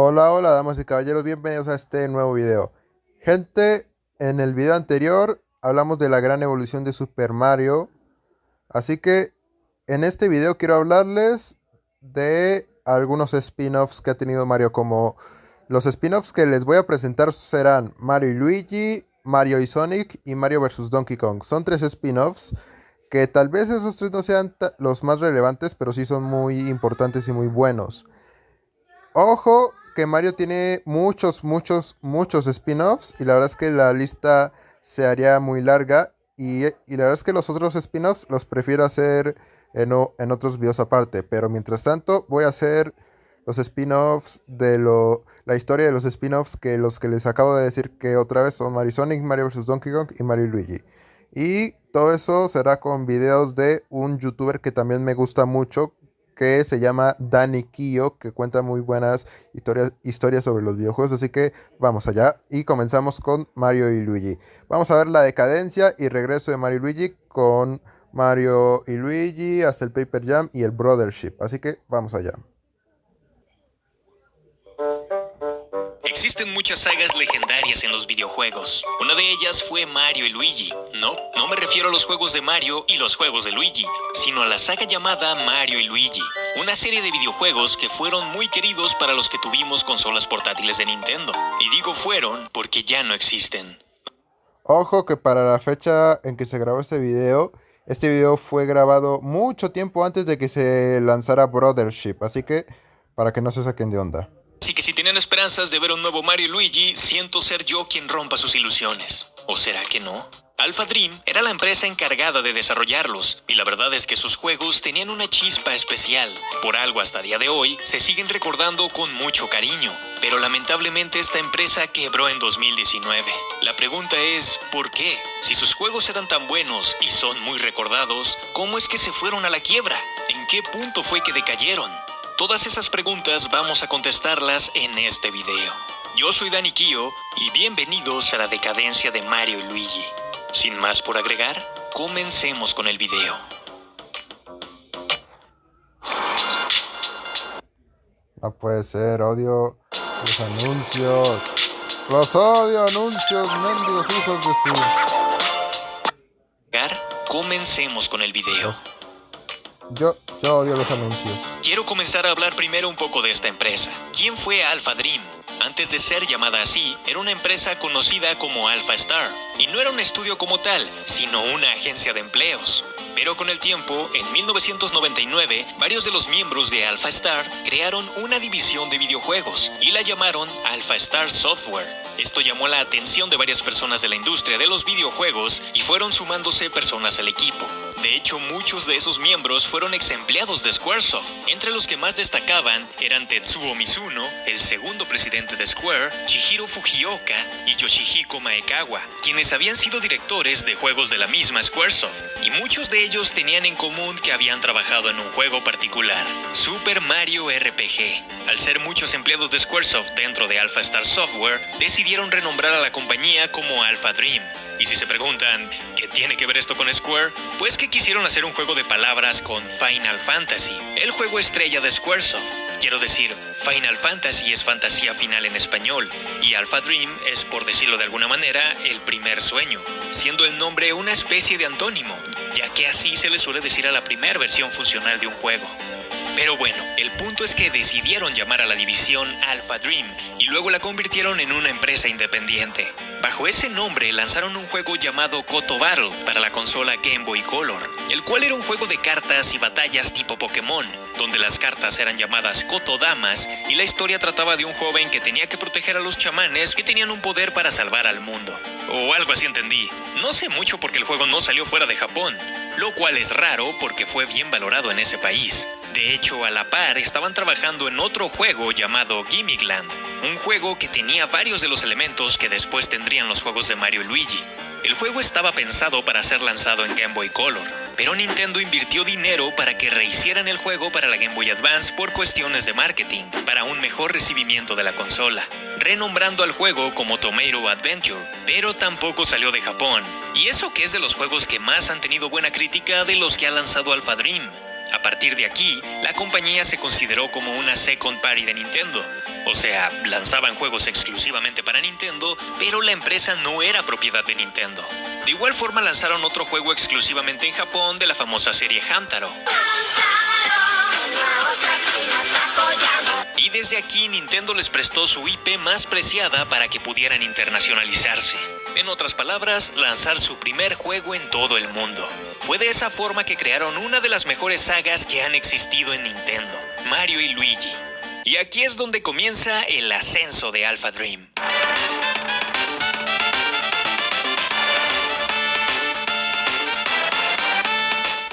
Hola, hola, damas y caballeros, bienvenidos a este nuevo video. Gente, en el video anterior hablamos de la gran evolución de Super Mario, así que en este video quiero hablarles de algunos spin-offs que ha tenido Mario, como los spin-offs que les voy a presentar serán Mario y Luigi, Mario y Sonic y Mario vs Donkey Kong. Son tres spin-offs que tal vez esos tres no sean los más relevantes, pero sí son muy importantes y muy buenos. Ojo que Mario tiene muchos spin-offs y la verdad es que la lista se haría muy larga y la verdad es que los otros spin-offs los prefiero hacer en otros videos aparte, pero mientras tanto voy a hacer los spin-offs la historia de los spin-offs que los que les acabo de decir que otra vez son Mario Sonic, Mario vs Donkey Kong y Mario y Luigi. Y todo eso será con videos de un youtuber que también me gusta mucho, que se llama Danny Kio, que cuenta muy buenas historias sobre los videojuegos. Así que vamos allá y comenzamos con Mario y Luigi. Vamos a ver la decadencia y regreso de Mario y Luigi con Mario y Luigi hasta el Paper Jam y el Brothership. Así que vamos allá. Existen muchas sagas legendarias en los videojuegos. Una de ellas fue Mario y Luigi. No me refiero a los juegos de Mario y los juegos de Luigi, sino a la saga llamada Mario y Luigi. Una serie de videojuegos que fueron muy queridos para los que tuvimos consolas portátiles de Nintendo. Y digo fueron porque ya no existen. Ojo que para la fecha en que se grabó este video fue grabado mucho tiempo antes de que se lanzara Brothership. Así que para que no se saquen de onda. Así que si tenían esperanzas de ver un nuevo Mario y Luigi, siento ser yo quien rompa sus ilusiones. ¿O será que no? Alpha Dream era la empresa encargada de desarrollarlos, y la verdad es que sus juegos tenían una chispa especial. Por algo hasta día de hoy se siguen recordando con mucho cariño. Pero lamentablemente esta empresa quebró en 2019. La pregunta es, ¿por qué? Si sus juegos eran tan buenos y son muy recordados, ¿cómo es que se fueron a la quiebra? ¿En qué punto fue que decayeron? Todas esas preguntas vamos a contestarlas en este video. Yo soy Danny Kio y bienvenidos a la decadencia de Mario y Luigi. Sin más por agregar, comencemos con el video. No puede ser, odio los anuncios. Los odio, anuncios, mendigos hijos de su... Comencemos con el video. Yo odio los anuncios. Quiero comenzar a hablar primero un poco de esta empresa. ¿Quién fue Alpha Dream? Antes de ser llamada así, era una empresa conocida como Alpha Star. Y no era un estudio como tal, sino una agencia de empleos. Pero con el tiempo, en 1999, varios de los miembros de Alpha Star crearon una división de videojuegos y la llamaron Alpha Star Software. Esto llamó la atención de varias personas de la industria de los videojuegos y fueron sumándose personas al equipo. De hecho, muchos de esos miembros fueron ex empleados de Squaresoft. Entre los que más destacaban eran Tetsuo Mizuno, el segundo presidente de Square, Chihiro Fujioka y Yoshihiko Maekawa, quienes habían sido directores de juegos de la misma Squaresoft, y muchos de ellos tenían en común que habían trabajado en un juego particular, Super Mario RPG. Al ser muchos empleados de Squaresoft dentro de Alpha Star Software, decidieron renombrar a la compañía como Alpha Dream. Y si se preguntan, ¿qué tiene que ver esto con Square? Pues que quisieron hacer un juego de palabras con Final Fantasy, el juego estrella de Squaresoft. Quiero decir, Final Fantasy es fantasía final en español, y Alpha Dream es, por decirlo de alguna manera, el primer sueño, siendo el nombre una especie de antónimo, ya que así se le suele decir a la primera versión funcional de un juego. Pero bueno, el punto es que decidieron llamar a la división Alpha Dream y luego la convirtieron en una empresa independiente. Bajo ese nombre lanzaron un juego llamado Koto Battle para la consola Game Boy Color, el cual era un juego de cartas y batallas tipo Pokémon, donde las cartas eran llamadas Kotodamas y la historia trataba de un joven que tenía que proteger a los chamanes que tenían un poder para salvar al mundo. O algo así entendí. No sé mucho porque el juego no salió fuera de Japón, lo cual es raro porque fue bien valorado en ese país. De hecho, a la par estaban trabajando en otro juego llamado Gimmick Land, un juego que tenía varios de los elementos que después tendrían los juegos de Mario y Luigi. El juego estaba pensado para ser lanzado en Game Boy Color, pero Nintendo invirtió dinero para que rehicieran el juego para la Game Boy Advance por cuestiones de marketing, para un mejor recibimiento de la consola, renombrando al juego como Tomato Adventure, pero tampoco salió de Japón. Y eso que es de los juegos que más han tenido buena crítica de los que ha lanzado Alpha Dream. A partir de aquí, la compañía se consideró como una second party de Nintendo. O sea, lanzaban juegos exclusivamente para Nintendo, pero la empresa no era propiedad de Nintendo. De igual forma lanzaron otro juego exclusivamente en Japón de la famosa serie Hamtaro. Y desde aquí Nintendo les prestó su IP más preciada para que pudieran internacionalizarse. En otras palabras, lanzar su primer juego en todo el mundo. Fue de esa forma que crearon una de las mejores sagas que han existido en Nintendo, Mario y Luigi. Y aquí es donde comienza el ascenso de Alpha Dream.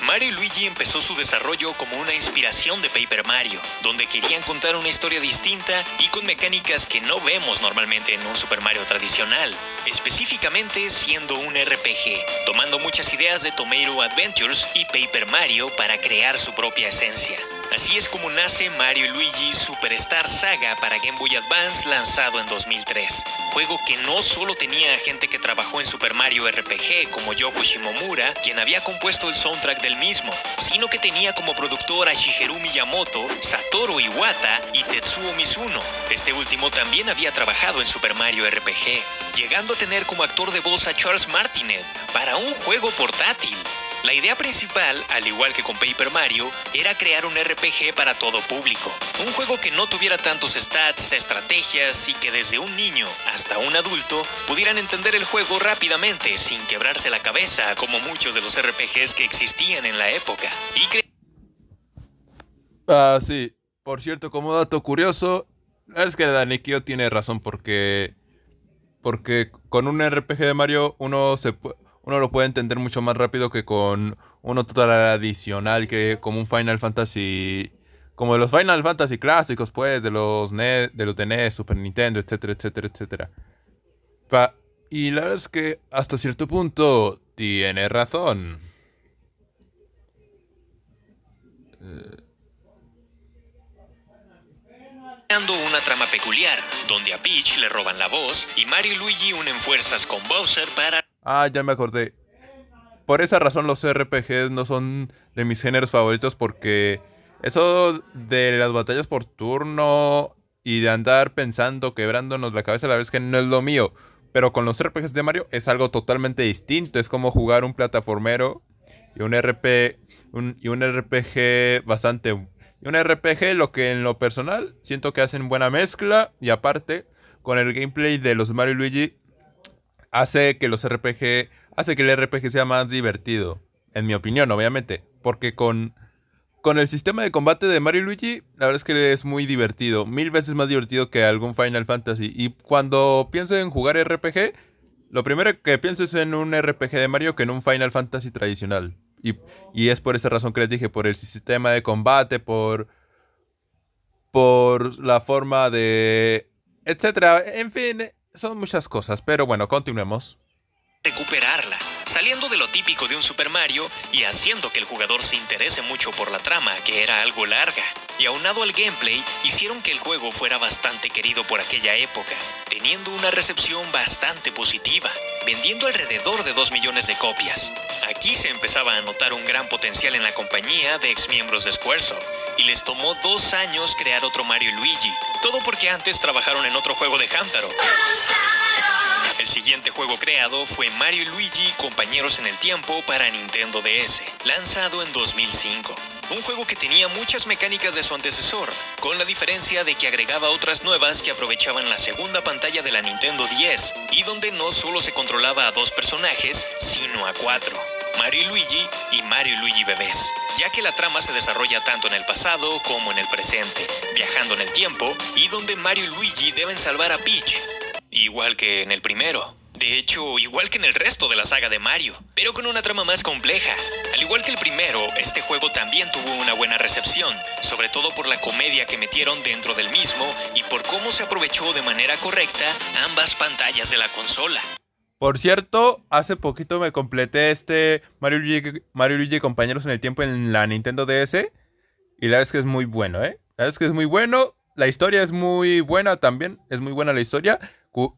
Mario y Luigi empezó su desarrollo como una inspiración de Paper Mario, donde querían contar una historia distinta y con mecánicas que no vemos normalmente en un Super Mario tradicional, específicamente siendo un RPG, tomando muchas ideas de Tomato Adventures y Paper Mario para crear su propia esencia. Así es como nace Mario y Luigi Superstar Saga para Game Boy Advance, lanzado en 2003. Juego que no solo tenía a gente que trabajó en Super Mario RPG como Yoko Shimomura, quien había compuesto el soundtrack del mismo, sino que tenía como productor a Shigeru Miyamoto, Satoru Iwata y Tetsuo Mizuno. Este último también había trabajado en Super Mario RPG, llegando a tener como actor de voz a Charles Martinet para un juego portátil. La idea principal, al igual que con Paper Mario, era crear un RPG para todo público. Un juego que no tuviera tantos stats, estrategias y que desde un niño hasta un adulto pudieran entender el juego rápidamente sin quebrarse la cabeza como muchos de los RPGs que existían en la época. Sí. Por cierto, como dato curioso, es que Danikio tiene razón porque con un RPG de Mario uno lo puede entender mucho más rápido que con uno tradicional, que como un Final Fantasy, como de los Final Fantasy clásicos, pues, de los de NES, Super Nintendo, etcétera, etcétera, etcétera. Y la verdad es que hasta cierto punto tiene razón. Creando una trama peculiar, donde a Peach le roban la voz y Mario y Luigi unen fuerzas con Bowser para... Ya me acordé. Por esa razón los RPGs no son de mis géneros favoritos, porque eso de las batallas por turno y de andar pensando, quebrándonos la cabeza, la verdad es que no es lo mío. Pero con los RPGs de Mario es algo totalmente distinto. Es como jugar un plataformero y un RPG bastante... Y un RPG, lo que en lo personal siento que hacen buena mezcla. Y aparte, con el gameplay de los Mario y Luigi, hace que el RPG sea más divertido. En mi opinión, obviamente. Porque con el sistema de combate de Mario y Luigi, la verdad es que es muy divertido. 1000 veces más divertido que algún Final Fantasy. Y cuando pienso en jugar RPG, lo primero que pienso es en un RPG de Mario que en un Final Fantasy tradicional. Y es por esa razón que les dije, por el sistema de combate, por la forma de... etcétera. En fin, son muchas cosas. Pero bueno, continuemos. Recuperarla, saliendo de lo típico de un Super Mario y haciendo que el jugador se interese mucho por la trama, que era algo larga. Y aunado al gameplay, hicieron que el juego fuera bastante querido por aquella época, teniendo una recepción bastante positiva, vendiendo alrededor de 2 millones de copias. Aquí se empezaba a notar un gran potencial en la compañía de exmiembros de Squaresoft, y les tomó 2 años crear otro Mario y Luigi, todo porque antes trabajaron en otro juego de Hamtaro. El siguiente juego creado fue Mario y Luigi Compañeros en el Tiempo para Nintendo DS, lanzado en 2005. Un juego que tenía muchas mecánicas de su antecesor, con la diferencia de que agregaba otras nuevas que aprovechaban la segunda pantalla de la Nintendo 10, y donde no solo se controlaba a 2 personajes, sino a 4, Mario y Luigi Bebés, ya que la trama se desarrolla tanto en el pasado como en el presente, viajando en el tiempo, y donde Mario y Luigi deben salvar a Peach, igual que en el primero. De hecho, igual que en el resto de la saga de Mario, pero con una trama más compleja. Al igual que el primero, este juego también tuvo una buena recepción, sobre todo por la comedia que metieron dentro del mismo y por cómo se aprovechó de manera correcta ambas pantallas de la consola. Por cierto, hace poquito me completé Mario y Luigi Compañeros en el Tiempo en la Nintendo DS, y la verdad es que es muy bueno, ¿eh? La verdad es que es muy bueno, la historia es muy buena también, es muy buena la historia.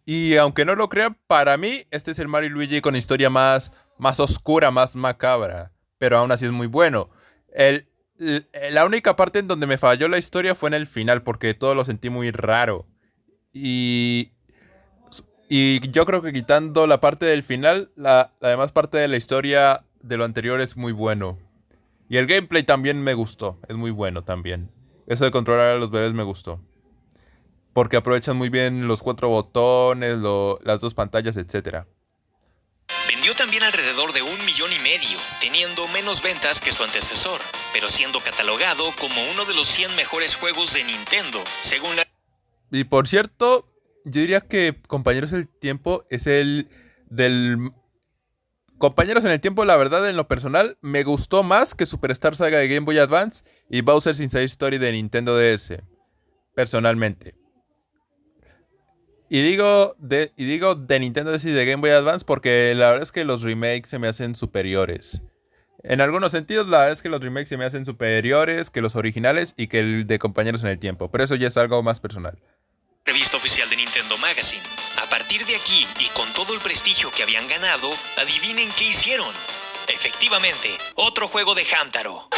Y aunque no lo crean, para mí este es el Mario y Luigi con historia más oscura, más macabra. Pero aún así es muy bueno. La única parte en donde me falló la historia fue en el final, porque todo lo sentí muy raro. Y, y yo creo que quitando la parte del final, la demás parte de la historia de lo anterior es muy bueno. Y el gameplay también me gustó, es muy bueno también. Eso de controlar a los bebés me gustó. Porque aprovechan muy bien los 4 botones, las 2 pantallas, etcétera. Vendió también alrededor de 1,5 millones, teniendo menos ventas que su antecesor, pero siendo catalogado como uno de los 100 mejores juegos de Nintendo, según la... Y por cierto, yo diría que Compañeros del Tiempo es el del... Compañeros en el Tiempo, la verdad, en lo personal, me gustó más que Superstar Saga de Game Boy Advance y Bowser's Inside Story de Nintendo DS, personalmente. Y digo de Nintendo DS y de Game Boy Advance porque la verdad es que los remakes se me hacen superiores. En algunos sentidos, la verdad es que los remakes se me hacen superiores que los originales y que el de Compañeros en el Tiempo. Pero eso ya es algo más personal. Revista oficial de Nintendo Magazine. A partir de aquí, y con todo el prestigio que habían ganado, adivinen qué hicieron. Efectivamente, otro juego de Hamtaro.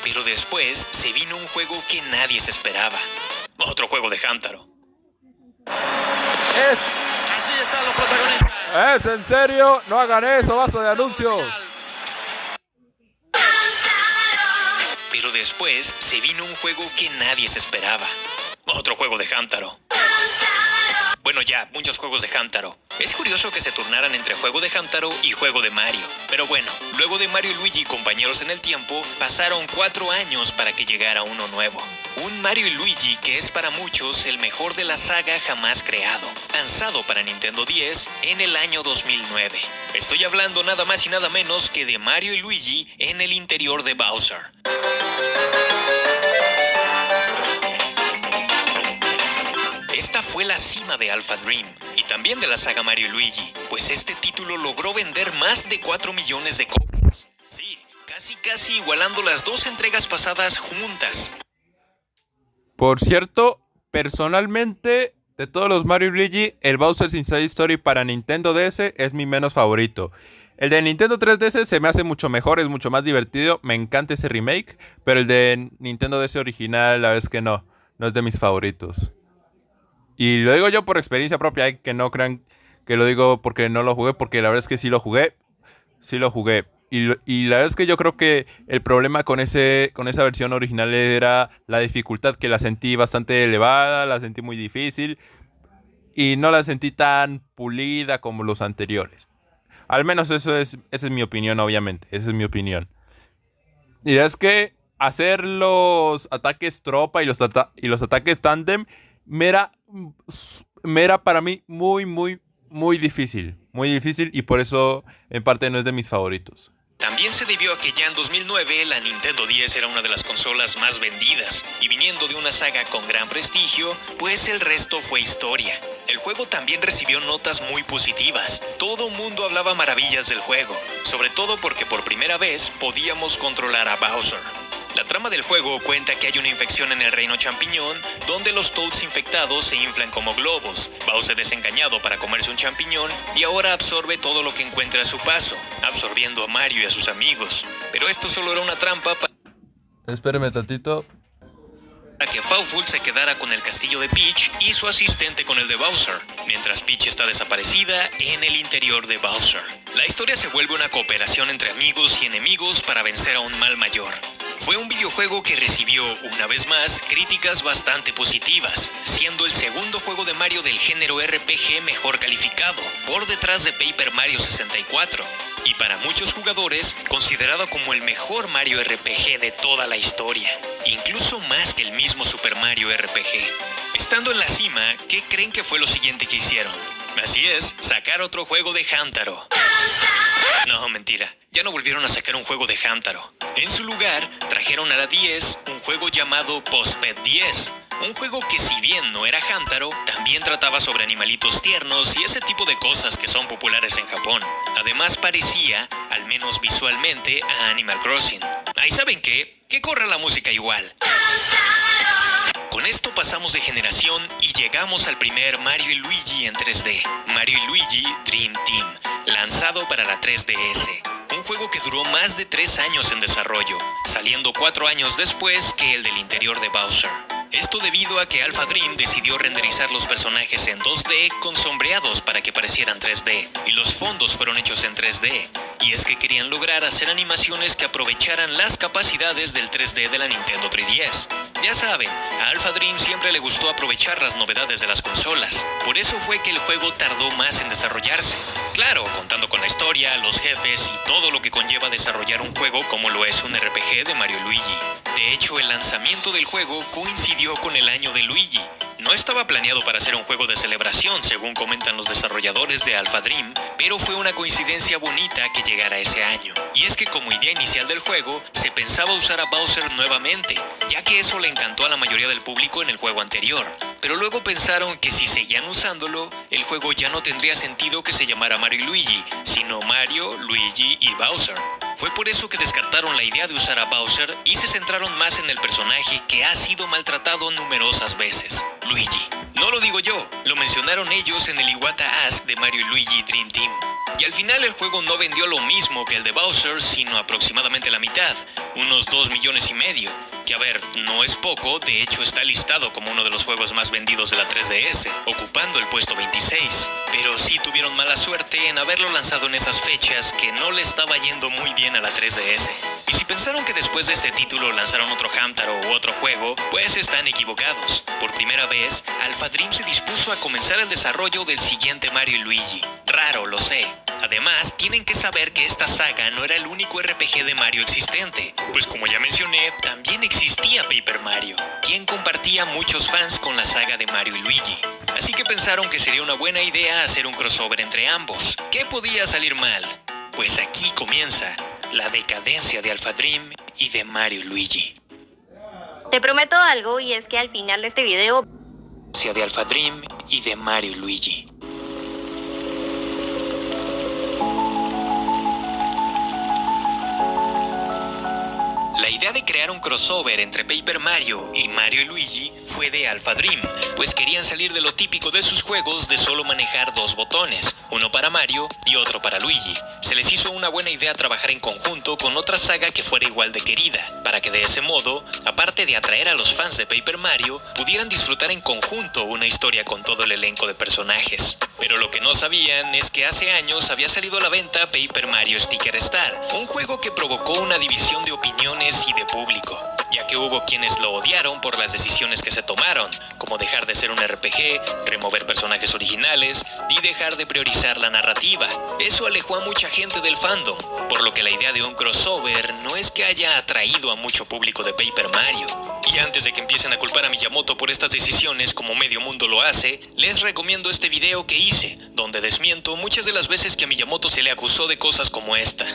Pero después se vino un juego que nadie se esperaba. Otro juego de Hamtaro. Así están los protagonistas. ¿Es en serio? No hagan eso, vaso de anuncios. Pero después se vino un juego que nadie se esperaba. Otro juego de Hamtaro. Bueno, ya, muchos juegos de Hamtaro. Es curioso que se turnaran entre juego de Hamtaro y juego de Mario. Pero bueno, luego de Mario y Luigi Compañeros en el Tiempo, pasaron 4 años para que llegara uno nuevo. Un Mario y Luigi que es para muchos el mejor de la saga jamás creado, lanzado para Nintendo 10 en el año 2009. Estoy hablando nada más y nada menos que de Mario y Luigi en el interior de Bowser. Esta fue la cima de Alpha Dream, y también de la saga Mario y Luigi, pues este título logró vender más de 4 millones de copias. Sí, casi igualando las 2 entregas pasadas juntas. Por cierto, personalmente, de todos los Mario y Luigi, el Bowser's Inside Story para Nintendo DS es mi menos favorito. El de Nintendo 3DS se me hace mucho mejor, es mucho más divertido, me encanta ese remake, pero el de Nintendo DS original, la verdad es que no es de mis favoritos. Y lo digo yo por experiencia propia, que no crean que lo digo porque no lo jugué, porque la verdad es que sí lo jugué. Y la verdad es que yo creo que el problema con esa versión original era la dificultad, que la sentí bastante elevada, la sentí muy difícil y no la sentí tan pulida como los anteriores. Al menos esa es mi opinión, obviamente, esa es mi opinión. Y la verdad es que hacer los ataques tropa y los ataques tándem me era para mí muy difícil. Muy difícil y por eso en parte no es de mis favoritos. También se debió a que ya en 2009 la Nintendo 10 era una de las consolas más vendidas, y viniendo de una saga con gran prestigio, pues el resto fue historia. El juego también recibió notas muy positivas. Todo mundo hablaba maravillas del juego, sobre todo porque por primera vez podíamos controlar a Bowser. La trama del juego cuenta que hay una infección en el reino champiñón, donde los Toads infectados se inflan como globos. Bowser es engañado para comerse un champiñón y ahora absorbe todo lo que encuentra a su paso, absorbiendo a Mario y a sus amigos. Pero esto solo era una trampa para Espéreme tantito. que Fawful se quedara con el castillo de Peach y su asistente con el de Bowser, mientras Peach está desaparecida en el interior de Bowser. La historia se vuelve una cooperación entre amigos y enemigos para vencer a un mal mayor. Fue un videojuego que recibió, una vez más, críticas bastante positivas, siendo el segundo juego de Mario del género RPG mejor calificado, por detrás de Paper Mario 64. Y para muchos jugadores, considerado como el mejor Mario RPG de toda la historia, incluso más que el mismo Super Mario RPG. Estando en la cima, ¿qué creen que fue lo siguiente que hicieron? Así es, sacar otro juego de Hamtaro. No, mentira, ya no volvieron a sacar un juego de Hamtaro. En su lugar, trajeron a la 10 un juego llamado Postpet 10. Un juego que, si bien no era Hamtaro, también trataba sobre animalitos tiernos y ese tipo de cosas que son populares en Japón. Además parecía, al menos visualmente, a Animal Crossing. ¿Ahí saben qué? Que corra la música igual. Con esto pasamos de generación y llegamos al primer Mario y Luigi en 3D, Mario y Luigi Dream Team, lanzado para la 3DS. un juego que duró más de 3 años en desarrollo, saliendo 4 años después que el del interior de Bowser. Esto debido a que Alpha Dream decidió renderizar los personajes en 2D con sombreados para que parecieran 3D, y los fondos fueron hechos en 3D. Y es que querían lograr hacer animaciones que aprovecharan las capacidades del 3D de la Nintendo 3DS. Ya saben, a Alpha Dream siempre le gustó aprovechar las novedades de las consolas. Por eso fue que el juego tardó más en desarrollarse. Claro, contando con la historia, los jefes y todo lo que conlleva desarrollar un juego como lo es un RPG de Mario y Luigi. De hecho, el lanzamiento del juego coincidió con el año de Luigi. No estaba planeado para ser un juego de celebración, según comentan los desarrolladores de Alpha Dream, pero fue una coincidencia bonita que llegara ese año. Y es que como idea inicial del juego, se pensaba usar a Bowser nuevamente, ya que eso le encantó a la mayoría del público en el juego anterior. Pero luego pensaron que si seguían usándolo, el juego ya no tendría sentido que se llamara Mario y Luigi, sino Mario, Luigi y Bowser. Fue por eso que descartaron la idea de usar a Bowser y se centraron más en el personaje que ha sido maltratado numerosas veces, Luigi. No lo digo yo, lo mencionaron ellos en el Iwata Ask de Mario y Luigi Dream Team. Y al final el juego no vendió lo mismo que el de Bowser, sino aproximadamente la mitad, unos 2,5 millones, que a ver, no es poco, de hecho está listado como uno de los juegos más vendidos de la 3DS, ocupando el puesto 26. Pero sí tuvieron mala suerte en haberlo lanzado en esas fechas que no le estaba yendo muy bien a la 3DS. Y si pensaron que después de este título lanzaron otro Hamtaro u otro juego, pues están equivocados. Por primera vez, Alpha Dream se dispuso a comenzar el desarrollo del siguiente Mario y Luigi. Raro, lo sé. Además, tienen que saber que esta saga no era el único RPG de Mario existente, pues como ya mencioné, también existía Paper Mario, quien compartía muchos fans con la saga de Mario y Luigi. Así que pensaron que sería una buena idea hacer un crossover entre ambos. ¿Qué podía salir mal? Pues aquí comienza la decadencia de Alpha Dream y de Mario y Luigi. Te prometo algo, y es que al final de este video De Alpha Dream y de Mario y Luigi. La idea de crear un crossover entre Paper Mario y Mario y Luigi fue de Alpha Dream, pues querían salir de lo típico de sus juegos de solo manejar 2 botones, uno para Mario y otro para Luigi. Se les hizo una buena idea trabajar en conjunto con otra saga que fuera igual de querida, para que de ese modo, aparte de atraer a los fans de Paper Mario, pudieran disfrutar en conjunto una historia con todo el elenco de personajes. Pero lo que no sabían es que hace años había salido a la venta Paper Mario Sticker Star, un juego que provocó una división de opiniones y de público, ya que hubo quienes lo odiaron por las decisiones que se tomaron, como dejar de ser un RPG, remover personajes originales y dejar de priorizar la narrativa. Eso alejó a mucha gente del fandom, por lo que la idea de un crossover no es que haya atraído a mucho público de Paper Mario. Y antes de que empiecen a culpar a Miyamoto por estas decisiones como medio mundo lo hace, les recomiendo este video que hice, donde desmiento muchas de las veces que a Miyamoto se le acusó de cosas como esta.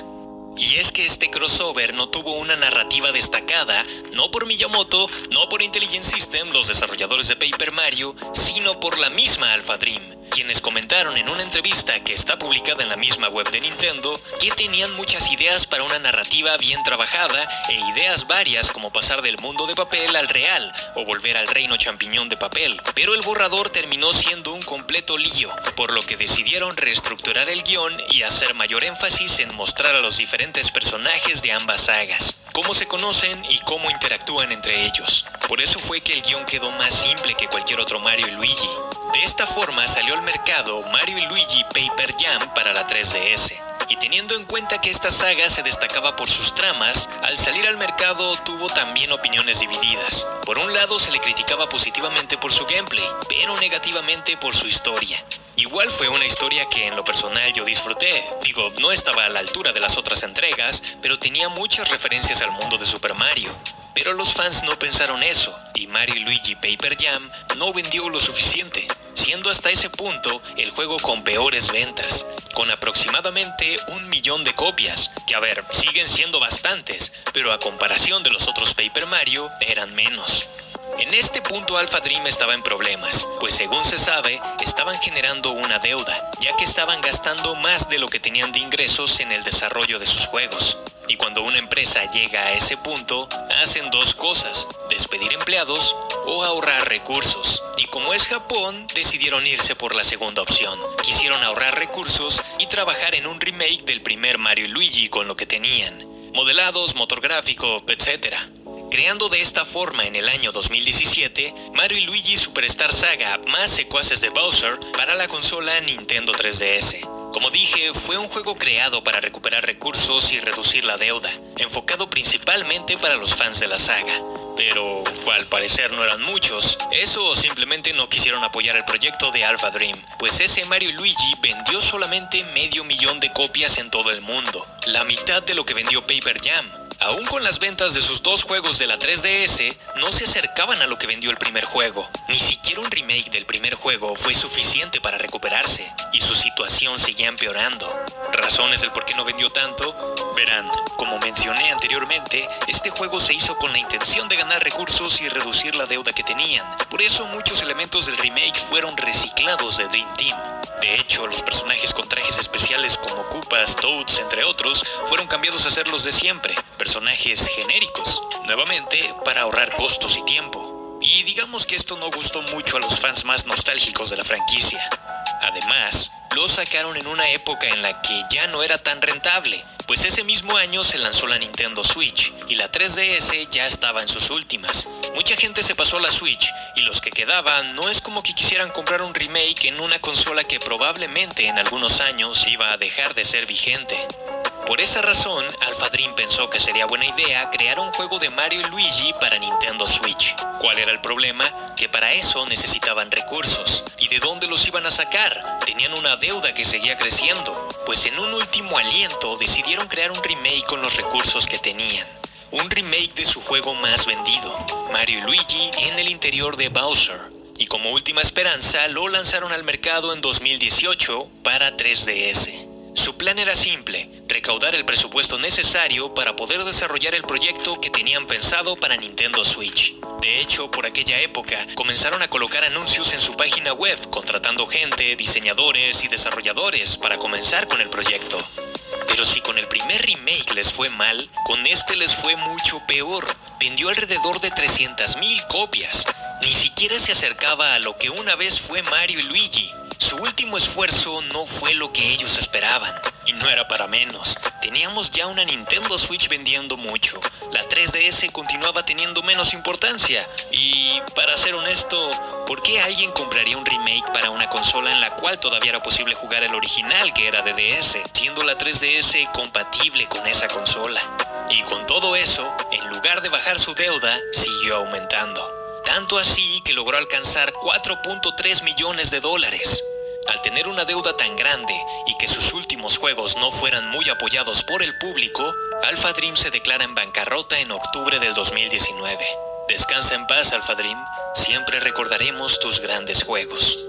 Y es que este crossover no tuvo una narrativa destacada, no por Miyamoto, no por Intelligent System, los desarrolladores de Paper Mario, sino por la misma Alpha Dream, quienes comentaron en una entrevista que está publicada en la misma web de Nintendo que tenían muchas ideas para una narrativa bien trabajada e ideas varias como pasar del mundo de papel al real o volver al reino champiñón de papel, pero el borrador terminó siendo un completo lío, por lo que decidieron reestructurar el guión y hacer mayor énfasis en mostrar a los diferentes personajes de ambas sagas, cómo se conocen y cómo interactúan entre ellos. Por eso fue que el guión quedó más simple que cualquier otro Mario y Luigi. De esta forma salió al mercado Mario y Luigi Paper Jam para la 3DS. Y teniendo en cuenta que esta saga se destacaba por sus tramas, al salir al mercado tuvo también opiniones divididas. Por un lado se le criticaba positivamente por su gameplay, pero negativamente por su historia. Igual fue una historia que en lo personal yo disfruté. Digo, no estaba a la altura de las otras entregas, pero tenía muchas referencias al mundo de Super Mario. Pero los fans no pensaron eso, y Mario y Luigi Paper Jam no vendió lo suficiente, siendo hasta ese punto el juego con peores ventas, con aproximadamente 1 millón de copias, que a ver, siguen siendo bastantes, pero a comparación de los otros Paper Mario, eran menos. En este punto Alpha Dream estaba en problemas, pues según se sabe, estaban generando una deuda, ya que estaban gastando más de lo que tenían de ingresos en el desarrollo de sus juegos. Y cuando una empresa llega a ese punto, hacen 2 cosas: despedir empleados o ahorrar recursos. Y como es Japón, decidieron irse por la segunda opción. Quisieron ahorrar recursos y trabajar en un remake del primer Mario y Luigi con lo que tenían. Modelados, motor gráfico, etc. Creando de esta forma en el año 2017 Mario y Luigi Superstar Saga más secuaces de Bowser para la consola Nintendo 3DS. Como dije, fue un juego creado para recuperar recursos y reducir la deuda, enfocado principalmente para los fans de la saga. Pero, al parecer no eran muchos, eso o simplemente no quisieron apoyar el proyecto de Alpha Dream, pues ese Mario y Luigi vendió solamente 500,000 de copias en todo el mundo, la mitad de lo que vendió Paper Jam. Aún con las ventas de sus dos juegos de la 3DS, no se acercaban a lo que vendió el primer juego. Ni siquiera un remake del primer juego fue suficiente para recuperarse, y su situación seguía empeorando. ¿Razones del por qué no vendió tanto? Verán, como mencioné anteriormente, este juego se hizo con la intención de ganar recursos y reducir la deuda que tenían. Por eso muchos elementos del remake fueron reciclados de Dream Team. De hecho, los personajes con trajes especiales como Koopas, Toads, entre otros, fueron cambiados a ser los de siempre, personajes genéricos, nuevamente para ahorrar costos y tiempo. Y digamos que esto no gustó mucho a los fans más nostálgicos de la franquicia. Además, lo sacaron en una época en la que ya no era tan rentable, pues ese mismo año se lanzó la Nintendo Switch y la 3DS ya estaba en sus últimas. Mucha gente se pasó a la Switch y los que quedaban no es como que quisieran comprar un remake en una consola que probablemente en algunos años iba a dejar de ser vigente. Por esa razón, Alpha Dream pensó que sería buena idea crear un juego de Mario y Luigi para Nintendo Switch. ¿Cuál era el problema? Que para eso necesitaban recursos. ¿Y de dónde los iban a sacar? Tenían una deuda que seguía creciendo. Pues en un último aliento decidieron crear un remake con los recursos que tenían. Un remake de su juego más vendido, Mario y Luigi en el interior de Bowser. Y como última esperanza, lo lanzaron al mercado en 2018 para 3DS. Su plan era simple, recaudar el presupuesto necesario para poder desarrollar el proyecto que tenían pensado para Nintendo Switch. De hecho, por aquella época, comenzaron a colocar anuncios en su página web, contratando gente, diseñadores y desarrolladores para comenzar con el proyecto. Pero si con el primer remake les fue mal, con este les fue mucho peor. Vendió alrededor de 300,000 copias. Ni siquiera se acercaba a lo que una vez fue Mario y Luigi. Su último esfuerzo no fue lo que ellos esperaban, y no era para menos. Teníamos ya una Nintendo Switch vendiendo mucho, la 3DS continuaba teniendo menos importancia, y para ser honesto, ¿por qué alguien compraría un remake para una consola en la cual todavía era posible jugar el original que era de DS, siendo la 3DS compatible con esa consola? Y con todo eso, en lugar de bajar su deuda, siguió aumentando. Tanto así que logró alcanzar 4.3 millones de dólares. Al tener una deuda tan grande y que sus últimos juegos no fueran muy apoyados por el público, Alpha Dream se declara en bancarrota en octubre del 2019. Descansa en paz, Alpha Dream. Siempre recordaremos tus grandes juegos.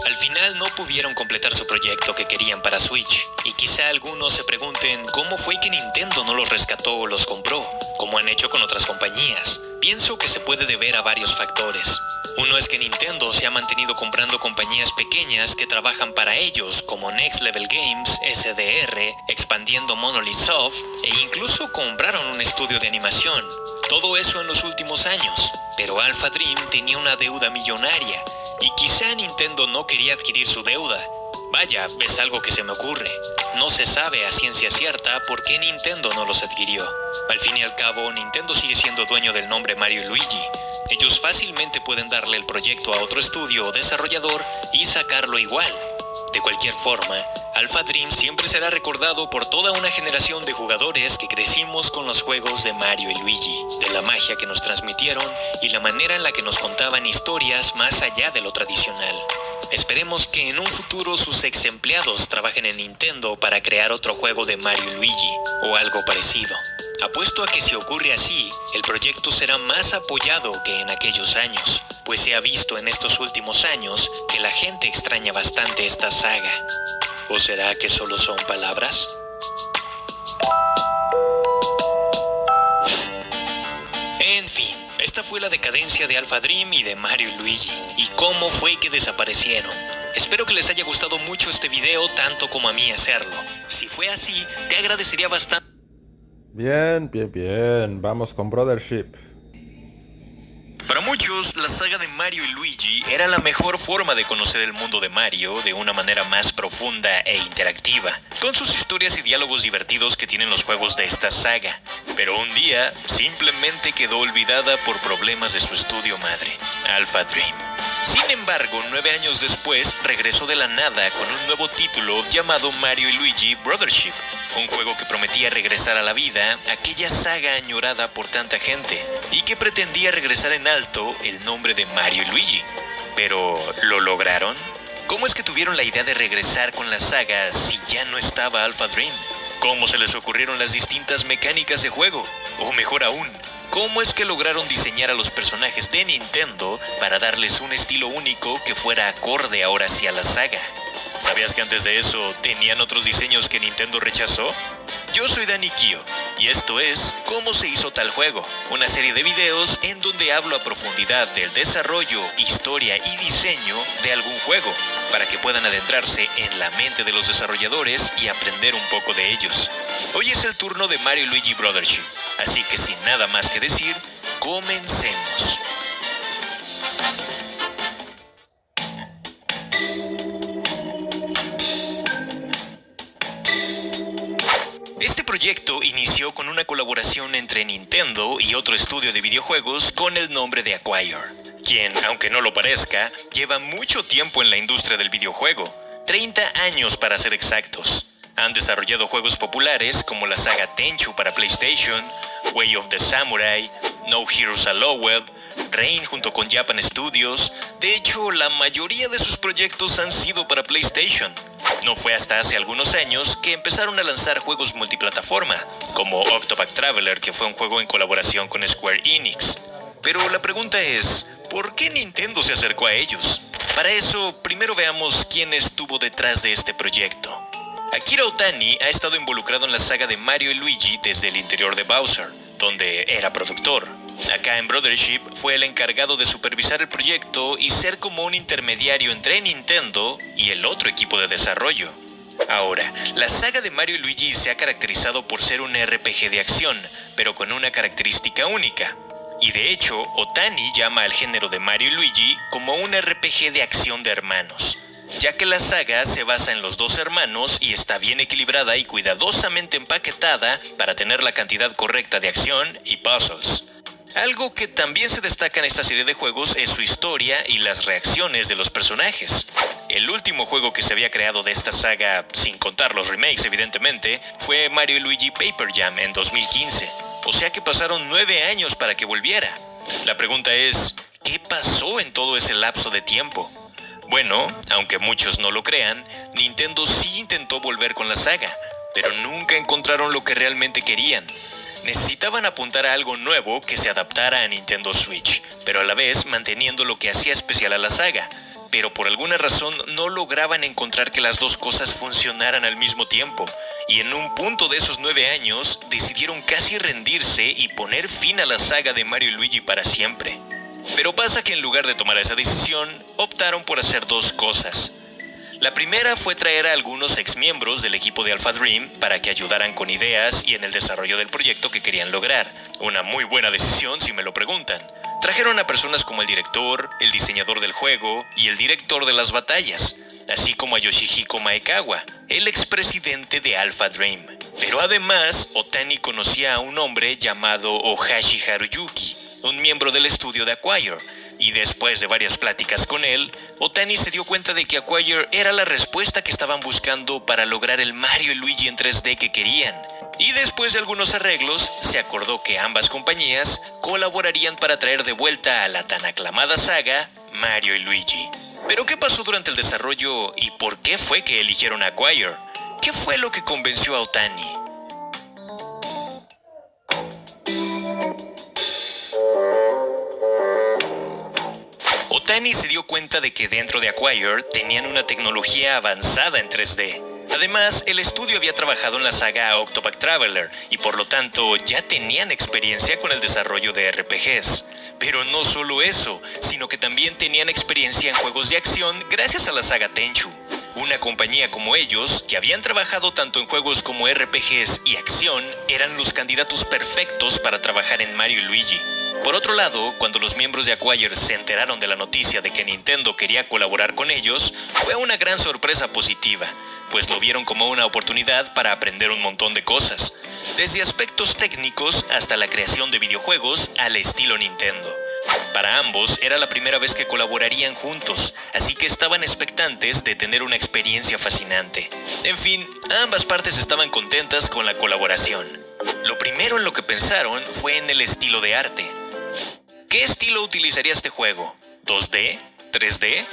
Al final no pudieron completar su proyecto que querían para Switch, y quizá algunos se pregunten cómo fue que Nintendo no los rescató o los compró, como han hecho con otras compañías. Pienso que se puede deber a varios factores. Uno es que Nintendo se ha mantenido comprando compañías pequeñas que trabajan para ellos, como Next Level Games, SDR, expandiendo Monolith Soft, e incluso compraron un estudio de animación. Todo eso en los últimos años. Pero Alpha Dream tenía una deuda millonaria, y quizá Nintendo no quería adquirir su deuda. Vaya, es algo que se me ocurre. No se sabe a ciencia cierta por qué Nintendo no los adquirió. Al fin y al cabo, Nintendo sigue siendo dueño del nombre Mario y Luigi. Ellos fácilmente pueden darle el proyecto a otro estudio o desarrollador y sacarlo igual. De cualquier forma, Alpha Dream siempre será recordado por toda una generación de jugadores que crecimos con los juegos de Mario y Luigi, de la magia que nos transmitieron y la manera en la que nos contaban historias más allá de lo tradicional. Esperemos que en un futuro sus ex empleados trabajen en Nintendo para crear otro juego de Mario y Luigi, o algo parecido. Apuesto a que si ocurre así, el proyecto será más apoyado que en aquellos años, pues se ha visto en estos últimos años que la gente extraña bastante esta saga. ¿O será que solo son palabras? En fin, esta fue la decadencia de Alpha Dream y de Mario y Luigi, y cómo fue que desaparecieron. Espero que les haya gustado mucho este video tanto como a mí hacerlo. Si fue así, te agradecería bastante. Bien, bien, bien. Vamos con Brothership. Para muchos, la saga de Mario y Luigi era la mejor forma de conocer el mundo de Mario de una manera más profunda e interactiva, con sus historias y diálogos divertidos que tienen los juegos de esta saga. Pero un día, simplemente quedó olvidada por problemas de su estudio madre, Alpha Dream. Sin embargo, 9 años después, regresó de la nada con un nuevo título llamado Mario y Luigi Brothership, un juego que prometía regresar a la vida aquella saga añorada por tanta gente, y que pretendía regresar en alto el nombre de Mario y Luigi. ¿Pero lo lograron? ¿Cómo es que tuvieron la idea de regresar con la saga si ya no estaba Alpha Dream? ¿Cómo se les ocurrieron las distintas mecánicas de juego? O mejor aún, ¿cómo es que lograron diseñar a los personajes de Nintendo para darles un estilo único que fuera acorde ahora sí a la saga? ¿Sabías que antes de eso tenían otros diseños que Nintendo rechazó? Yo soy Dani Kio y esto es Cómo se hizo tal juego, una serie de videos en donde hablo a profundidad del desarrollo, historia y diseño de algún juego, para que puedan adentrarse en la mente de los desarrolladores y aprender un poco de ellos. Hoy es el turno de Mario y Luigi Brothership, así que sin nada más que decir, comencemos. Este proyecto inició con una colaboración entre Nintendo y otro estudio de videojuegos con el nombre de Acquire, quien, aunque no lo parezca, lleva mucho tiempo en la industria del videojuego, 30 años para ser exactos. Han desarrollado juegos populares como la saga Tenchu para PlayStation, Way of the Samurai, No Heroes Allowed, Rain junto con Japan Studios. De hecho, la mayoría de sus proyectos han sido para PlayStation. No fue hasta hace algunos años que empezaron a lanzar juegos multiplataforma, como Octopath Traveler, que fue un juego en colaboración con Square Enix. Pero la pregunta es, ¿por qué Nintendo se acercó a ellos? Para eso, primero veamos quién estuvo detrás de este proyecto. Akira Otani ha estado involucrado en la saga de Mario y Luigi desde el interior de Bowser, donde era productor. Acá en Brothership fue el encargado de supervisar el proyecto y ser como un intermediario entre Nintendo y el otro equipo de desarrollo. Ahora, la saga de Mario y Luigi se ha caracterizado por ser un RPG de acción, pero con una característica única. Y de hecho, Otani llama al género de Mario y Luigi como un RPG de acción de hermanos, ya que la saga se basa en los dos hermanos y está bien equilibrada y cuidadosamente empaquetada para tener la cantidad correcta de acción y puzzles. Algo que también se destaca en esta serie de juegos es su historia y las reacciones de los personajes. El último juego que se había creado de esta saga, sin contar los remakes evidentemente, fue Mario y Luigi Paper Jam en 2015. O sea que pasaron 9 años para que volviera. La pregunta es, ¿qué pasó en todo ese lapso de tiempo? Bueno, aunque muchos no lo crean, Nintendo sí intentó volver con la saga, pero nunca encontraron lo que realmente querían. Necesitaban apuntar a algo nuevo que se adaptara a Nintendo Switch, pero a la vez manteniendo lo que hacía especial a la saga. Pero por alguna razón no lograban encontrar que las dos cosas funcionaran al mismo tiempo. Y en un punto de esos 9 años, decidieron casi rendirse y poner fin a la saga de Mario y Luigi para siempre. Pero pasa que en lugar de tomar esa decisión, optaron por hacer dos cosas. La primera fue traer a algunos exmiembros del equipo de Alpha Dream para que ayudaran con ideas y en el desarrollo del proyecto que querían lograr. Una muy buena decisión si me lo preguntan. Trajeron a personas como el director, el diseñador del juego y el director de las batallas, así como a Yoshihiko Maekawa, el expresidente de Alpha Dream. Pero además, Otani conocía a un hombre llamado Ohashi Haruyuki, un miembro del estudio de Acquire, y después de varias pláticas con él, Otani se dio cuenta de que Acquire era la respuesta que estaban buscando para lograr el Mario y Luigi en 3D que querían. Y después de algunos arreglos, se acordó que ambas compañías colaborarían para traer de vuelta a la tan aclamada saga Mario y Luigi. ¿Pero qué pasó durante el desarrollo y por qué fue que eligieron a Acquire? ¿Qué fue lo que convenció a Otani? Otani se dio cuenta de que dentro de Acquire tenían una tecnología avanzada en 3D. Además, el estudio había trabajado en la saga Octopath Traveler y por lo tanto ya tenían experiencia con el desarrollo de RPGs. Pero no solo eso, sino que también tenían experiencia en juegos de acción gracias a la saga Tenchu. Una compañía como ellos, que habían trabajado tanto en juegos como RPGs y acción, eran los candidatos perfectos para trabajar en Mario y Luigi. Por otro lado, cuando los miembros de Acquire se enteraron de la noticia de que Nintendo quería colaborar con ellos, fue una gran sorpresa positiva, pues lo vieron como una oportunidad para aprender un montón de cosas, desde aspectos técnicos hasta la creación de videojuegos al estilo Nintendo. Para ambos era la primera vez que colaborarían juntos, así que estaban expectantes de tener una experiencia fascinante. En fin, ambas partes estaban contentas con la colaboración. Lo primero en lo que pensaron fue en el estilo de arte. ¿Qué estilo utilizaría este juego? ¿2D? ¿3D?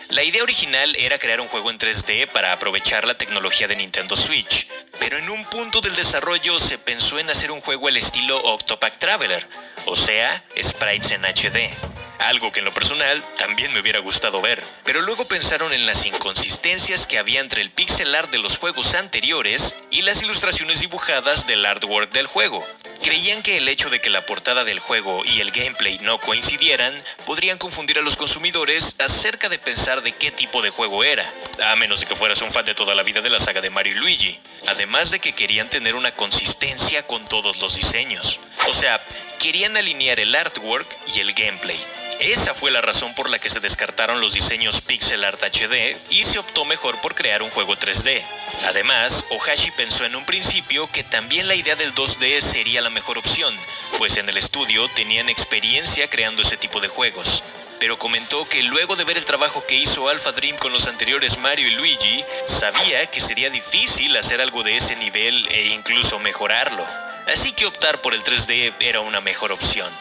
La idea original era crear un juego en 3D para aprovechar la tecnología de Nintendo Switch, pero en un punto del desarrollo se pensó en hacer un juego al estilo Octopath Traveler, o sea, sprites en HD. Algo que en lo personal también me hubiera gustado ver. Pero luego pensaron en las inconsistencias que había entre el pixel art de los juegos anteriores y las ilustraciones dibujadas del artwork del juego. Creían que el hecho de que la portada del juego y el gameplay no coincidieran podrían confundir a los consumidores acerca de pensar de qué tipo de juego era, a menos de que fueras un fan de toda la vida de la saga de Mario y Luigi. Además de que querían tener una consistencia con todos los diseños. O sea, querían alinear el artwork y el gameplay. Esa fue la razón por la que se descartaron los diseños pixel art HD y se optó mejor por crear un juego 3D. Además, Ohashi pensó en un principio que también la idea del 2D sería la mejor opción, pues en el estudio tenían experiencia creando ese tipo de juegos. Pero comentó que luego de ver el trabajo que hizo Alpha Dream con los anteriores Mario y Luigi, sabía que sería difícil hacer algo de ese nivel e incluso mejorarlo. Así que optar por el 3D era una mejor opción,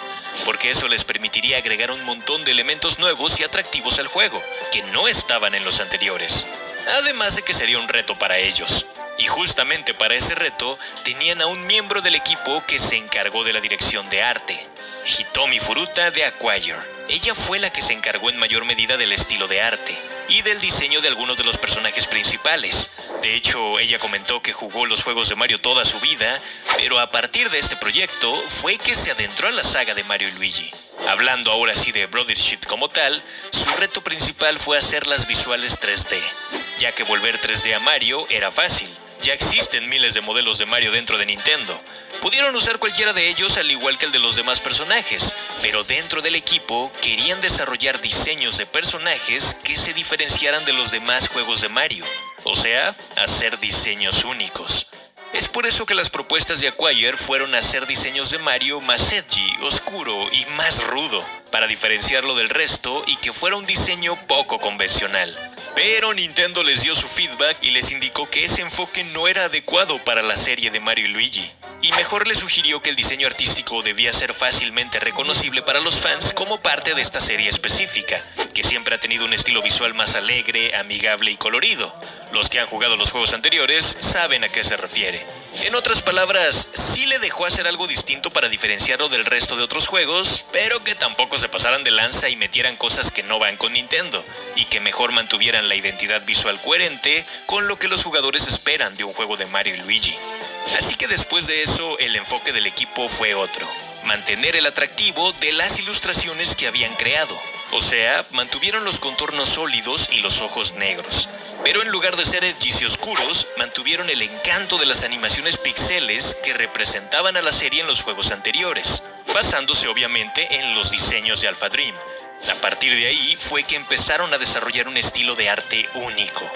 porque eso les permitiría agregar un montón de elementos nuevos y atractivos al juego, que no estaban en los anteriores. Además de que sería un reto para ellos. Y justamente para ese reto, tenían a un miembro del equipo que se encargó de la dirección de arte, Hitomi Furuta de Acquire. Ella fue la que se encargó en mayor medida del estilo de arte y del diseño de algunos de los personajes principales. De hecho, ella comentó que jugó los juegos de Mario toda su vida, pero a partir de este proyecto fue que se adentró a la saga de Mario y Luigi. Hablando ahora sí de Brothership como tal, su reto principal fue hacer las visuales 3D, ya que volver 3D a Mario era fácil. Ya existen miles de modelos de Mario dentro de Nintendo. Pudieron usar cualquiera de ellos al igual que el de los demás personajes, pero dentro del equipo querían desarrollar diseños de personajes que se diferenciaran de los demás juegos de Mario, o sea, hacer diseños únicos. Es por eso que las propuestas de Acquire fueron hacer diseños de Mario más edgy, oscuro y más rudo, para diferenciarlo del resto y que fuera un diseño poco convencional. Pero Nintendo les dio su feedback y les indicó que ese enfoque no era adecuado para la serie de Mario y Luigi. Y mejor les sugirió que el diseño artístico debía ser fácilmente reconocible para los fans como parte de esta serie específica, que siempre ha tenido un estilo visual más alegre, amigable y colorido. Los que han jugado los juegos anteriores saben a qué se refiere. En otras palabras, sí le dejó hacer algo distinto para diferenciarlo del resto de otros juegos, pero que tampoco se pasaran de lanza y metieran cosas que no van con Nintendo, y que mejor mantuvieran la identidad visual coherente con lo que los jugadores esperan de un juego de Mario y Luigi. Así que después de eso, el enfoque del equipo fue otro: mantener el atractivo de las ilustraciones que habían creado. O sea, mantuvieron los contornos sólidos y los ojos negros. Pero en lugar de ser edgys y oscuros, mantuvieron el encanto de las animaciones pixeles que representaban a la serie en los juegos anteriores, basándose obviamente en los diseños de Alpha Dream. A partir de ahí fue que empezaron a desarrollar un estilo de arte único.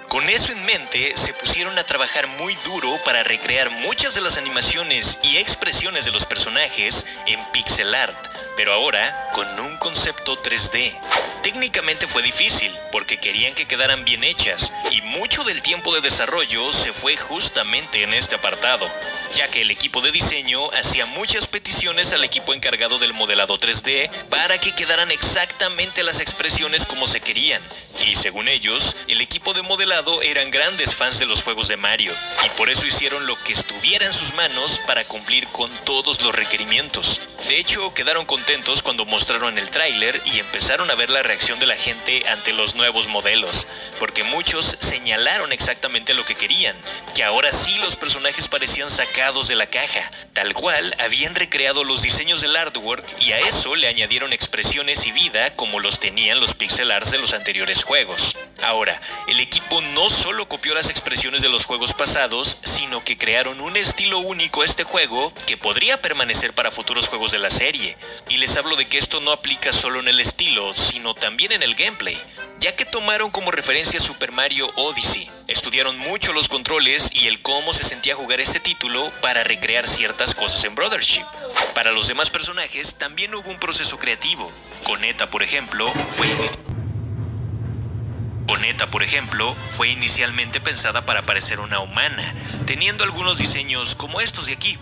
Con eso en mente, se pusieron a trabajar muy duro para recrear muchas de las animaciones y expresiones de los personajes en pixel art, pero ahora con un concepto 3D. Técnicamente fue difícil, porque querían que quedaran bien hechas, y mucho del tiempo de desarrollo se fue justamente en este apartado, ya que el equipo de diseño hacía muchas peticiones al equipo encargado del modelado 3D para que quedaran exactamente las expresiones como se querían. Y según ellos, el equipo de modelado eran grandes fans de los juegos de Mario, y por eso hicieron lo que estuviera en sus manos para cumplir con todos los requerimientos. De hecho, quedaron contentos cuando mostraron el tráiler y empezaron a ver la reacción reacción de la gente ante los nuevos modelos, porque muchos señalaron exactamente lo que querían, que ahora sí los personajes parecían sacados de la caja, tal cual habían recreado los diseños del artwork y a eso le añadieron expresiones y vida como los tenían los pixel arts de los anteriores juegos. Ahora, el equipo no solo copió las expresiones de los juegos pasados, sino que crearon un estilo único a este juego que podría permanecer para futuros juegos de la serie. Y les hablo de que esto no aplica solo en el estilo, sino también en el gameplay, ya que tomaron como referencia Super Mario Odyssey. Estudiaron mucho los controles y el cómo se sentía jugar este título para recrear ciertas cosas en Brothership. Para los demás personajes también hubo un proceso creativo. Coneta, por ejemplo, fue inicialmente pensada para parecer una humana, teniendo algunos diseños como estos de aquí.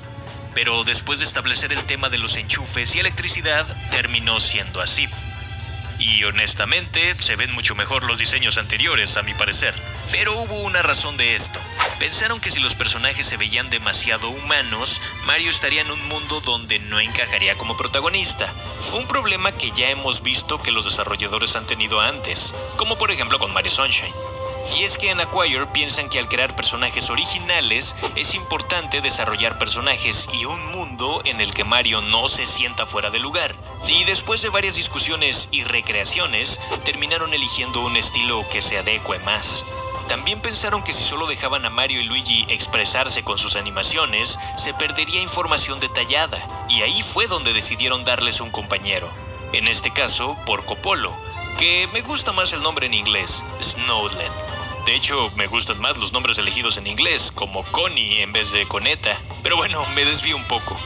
Pero después de establecer el tema de los enchufes y electricidad, terminó siendo así. Y honestamente, se ven mucho mejor los diseños anteriores, a mi parecer. Pero hubo una razón de esto. Pensaron que si los personajes se veían demasiado humanos, Mario estaría en un mundo donde no encajaría como protagonista. Un problema que ya hemos visto que los desarrolladores han tenido antes, como por ejemplo con Mario Sunshine. Y es que en Acquire piensan que al crear personajes originales es importante desarrollar personajes y un mundo en el que Mario no se sienta fuera de lugar. Y después de varias discusiones y recreaciones, terminaron eligiendo un estilo que se adecue más. También pensaron que si solo dejaban a Mario y Luigi expresarse con sus animaciones, se perdería información detallada. Y ahí fue donde decidieron darles un compañero. En este caso, Porco Polo, que me gusta más el nombre en inglés, Snowlet. De hecho, me gustan más los nombres elegidos en inglés, como Connie en vez de Coneta. Pero bueno, me desvío un poco.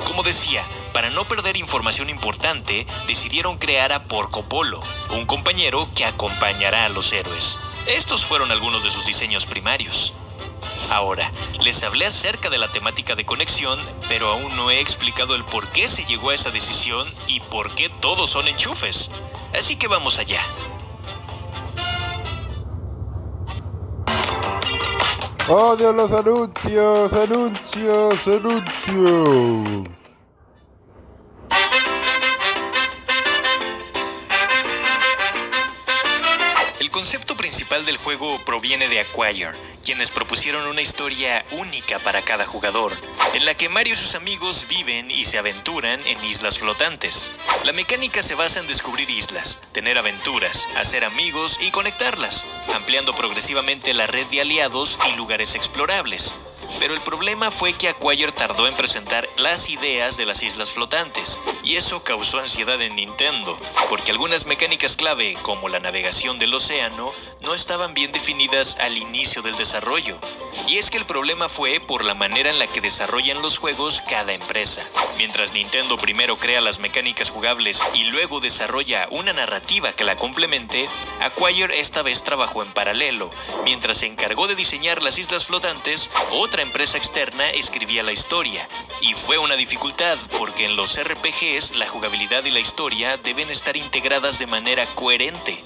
Como decía, para no perder información importante, decidieron crear a Porco Polo, un compañero que acompañará a los héroes. Estos fueron algunos de sus diseños primarios. Ahora, les hablé acerca de la temática de conexión, pero aún no he explicado el por qué se llegó a esa decisión y por qué todos son enchufes. Así que vamos allá. ¡Odio los anuncios! El concepto principal del juego proviene de Acquire, quienes propusieron una historia única para cada jugador, en la que Mario y sus amigos viven y se aventuran en islas flotantes. La mecánica se basa en descubrir islas, tener aventuras, hacer amigos y conectarlas, ampliando progresivamente la red de aliados y lugares explorables. Pero el problema fue que Acquire tardó en presentar las ideas de las islas flotantes, y eso causó ansiedad en Nintendo, porque algunas mecánicas clave, como la navegación del océano, no estaban bien definidas al inicio del desarrollo. Y es que el problema fue por la manera en la que desarrollan los juegos cada empresa. Mientras Nintendo primero crea las mecánicas jugables y luego desarrolla una narrativa que la complemente, Acquire esta vez trabajó en paralelo. Mientras se encargó de diseñar las islas flotantes, otra empresa externa escribía la historia. Y fue una dificultad, porque en los RPGs la jugabilidad y la historia deben estar integradas de manera coherente.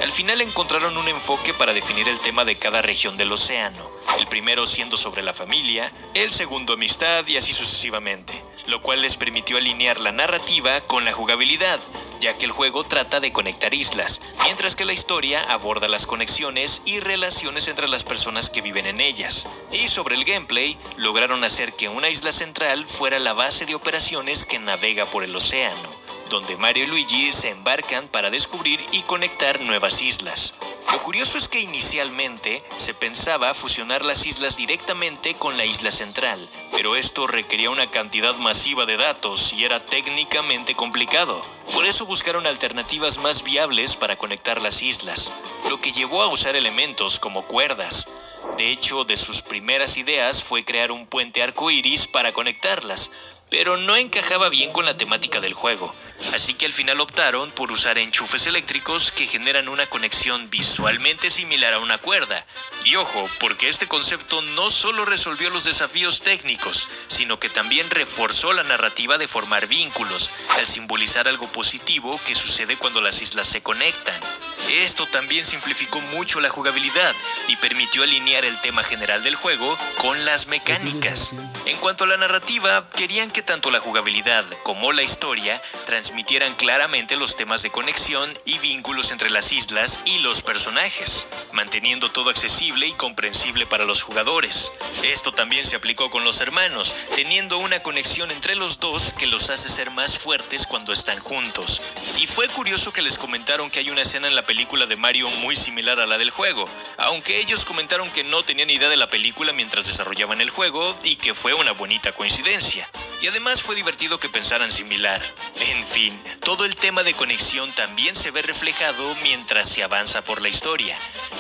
Al final encontraron un enfoque para definir el tema de cada región del océano, el primero siendo sobre la familia, el segundo amistad y así sucesivamente, lo cual les permitió alinear la narrativa con la jugabilidad, ya que el juego trata de conectar islas, mientras que la historia aborda las conexiones y relaciones entre las personas que viven en ellas. Y sobre el gameplay, lograron hacer que una isla central fuera la base de operaciones que navega por el océano, donde Mario y Luigi se embarcan para descubrir y conectar nuevas islas. Lo curioso es que inicialmente se pensaba fusionar las islas directamente con la isla central, pero esto requería una cantidad masiva de datos y era técnicamente complicado. Por eso buscaron alternativas más viables para conectar las islas, lo que llevó a usar elementos como cuerdas. De hecho, de sus primeras ideas fue crear un puente arcoíris para conectarlas, pero no encajaba bien con la temática del juego, así que al final optaron por usar enchufes eléctricos que generan una conexión visualmente similar a una cuerda. Y ojo, porque este concepto no solo resolvió los desafíos técnicos, sino que también reforzó la narrativa de formar vínculos, al simbolizar algo positivo que sucede cuando las islas se conectan. Esto también simplificó mucho la jugabilidad y permitió alinear el tema general del juego con las mecánicas. En cuanto a la narrativa, querían que tanto la jugabilidad como la historia transmitieran claramente los temas de conexión y vínculos entre las islas y los personajes, manteniendo todo accesible y comprensible para los jugadores. Esto también se aplicó con los hermanos, teniendo una conexión entre los dos que los hace ser más fuertes cuando están juntos. Y fue curioso que les comentaron que hay una escena en la película de Mario muy similar a la del juego, aunque ellos comentaron que no tenían idea de la película mientras desarrollaban el juego y que fue una bonita coincidencia. Y además fue divertido que pensaran similar. En fin, todo el tema de conexión también se ve reflejado mientras se avanza por la historia,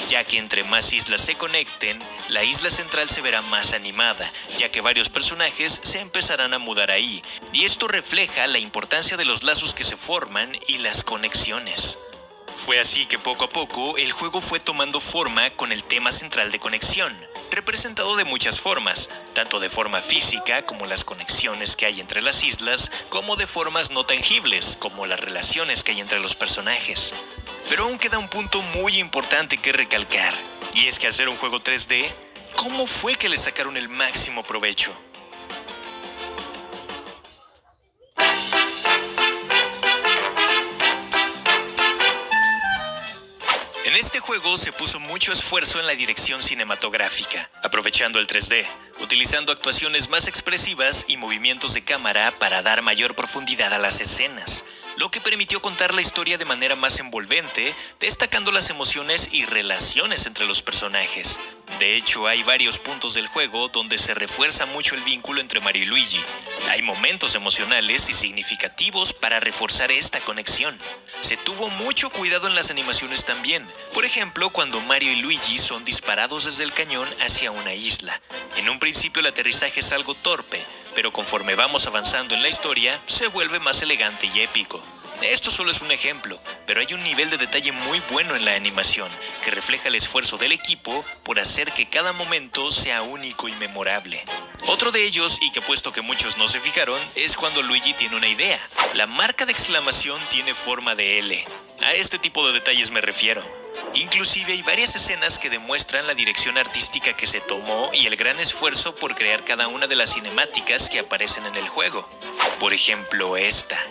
ya que entre más islas se conecten, la isla central se verá más animada, ya que varios personajes se empezarán a mudar ahí, y esto refleja la importancia de los lazos que se forman y las conexiones. Fue así que poco a poco el juego fue tomando forma con el tema central de conexión, representado de muchas formas, tanto de forma física como las conexiones que hay entre las islas, como de formas no tangibles como las relaciones que hay entre los personajes. Pero aún queda un punto muy importante que recalcar, y es que al ser un juego 3D, ¿cómo fue que le sacaron el máximo provecho? En este juego se puso mucho esfuerzo en la dirección cinematográfica, aprovechando el 3D, utilizando actuaciones más expresivas y movimientos de cámara para dar mayor profundidad a las escenas, lo que permitió contar la historia de manera más envolvente, destacando las emociones y relaciones entre los personajes. De hecho, hay varios puntos del juego donde se refuerza mucho el vínculo entre Mario y Luigi. Hay momentos emocionales y significativos para reforzar esta conexión. Se tuvo mucho cuidado en las animaciones también. Por ejemplo, cuando Mario y Luigi son disparados desde el cañón hacia una isla. En un principio el aterrizaje es algo torpe, pero conforme vamos avanzando en la historia, se vuelve más elegante y épico. Esto solo es un ejemplo, pero hay un nivel de detalle muy bueno en la animación, que refleja el esfuerzo del equipo por hacer que cada momento sea único y memorable. Otro de ellos, y que puesto que muchos no se fijaron, es cuando Luigi tiene una idea. La marca de exclamación tiene forma de L. A este tipo de detalles me refiero. Inclusive hay varias escenas que demuestran la dirección artística que se tomó y el gran esfuerzo por crear cada una de las cinemáticas que aparecen en el juego. Por ejemplo, esta.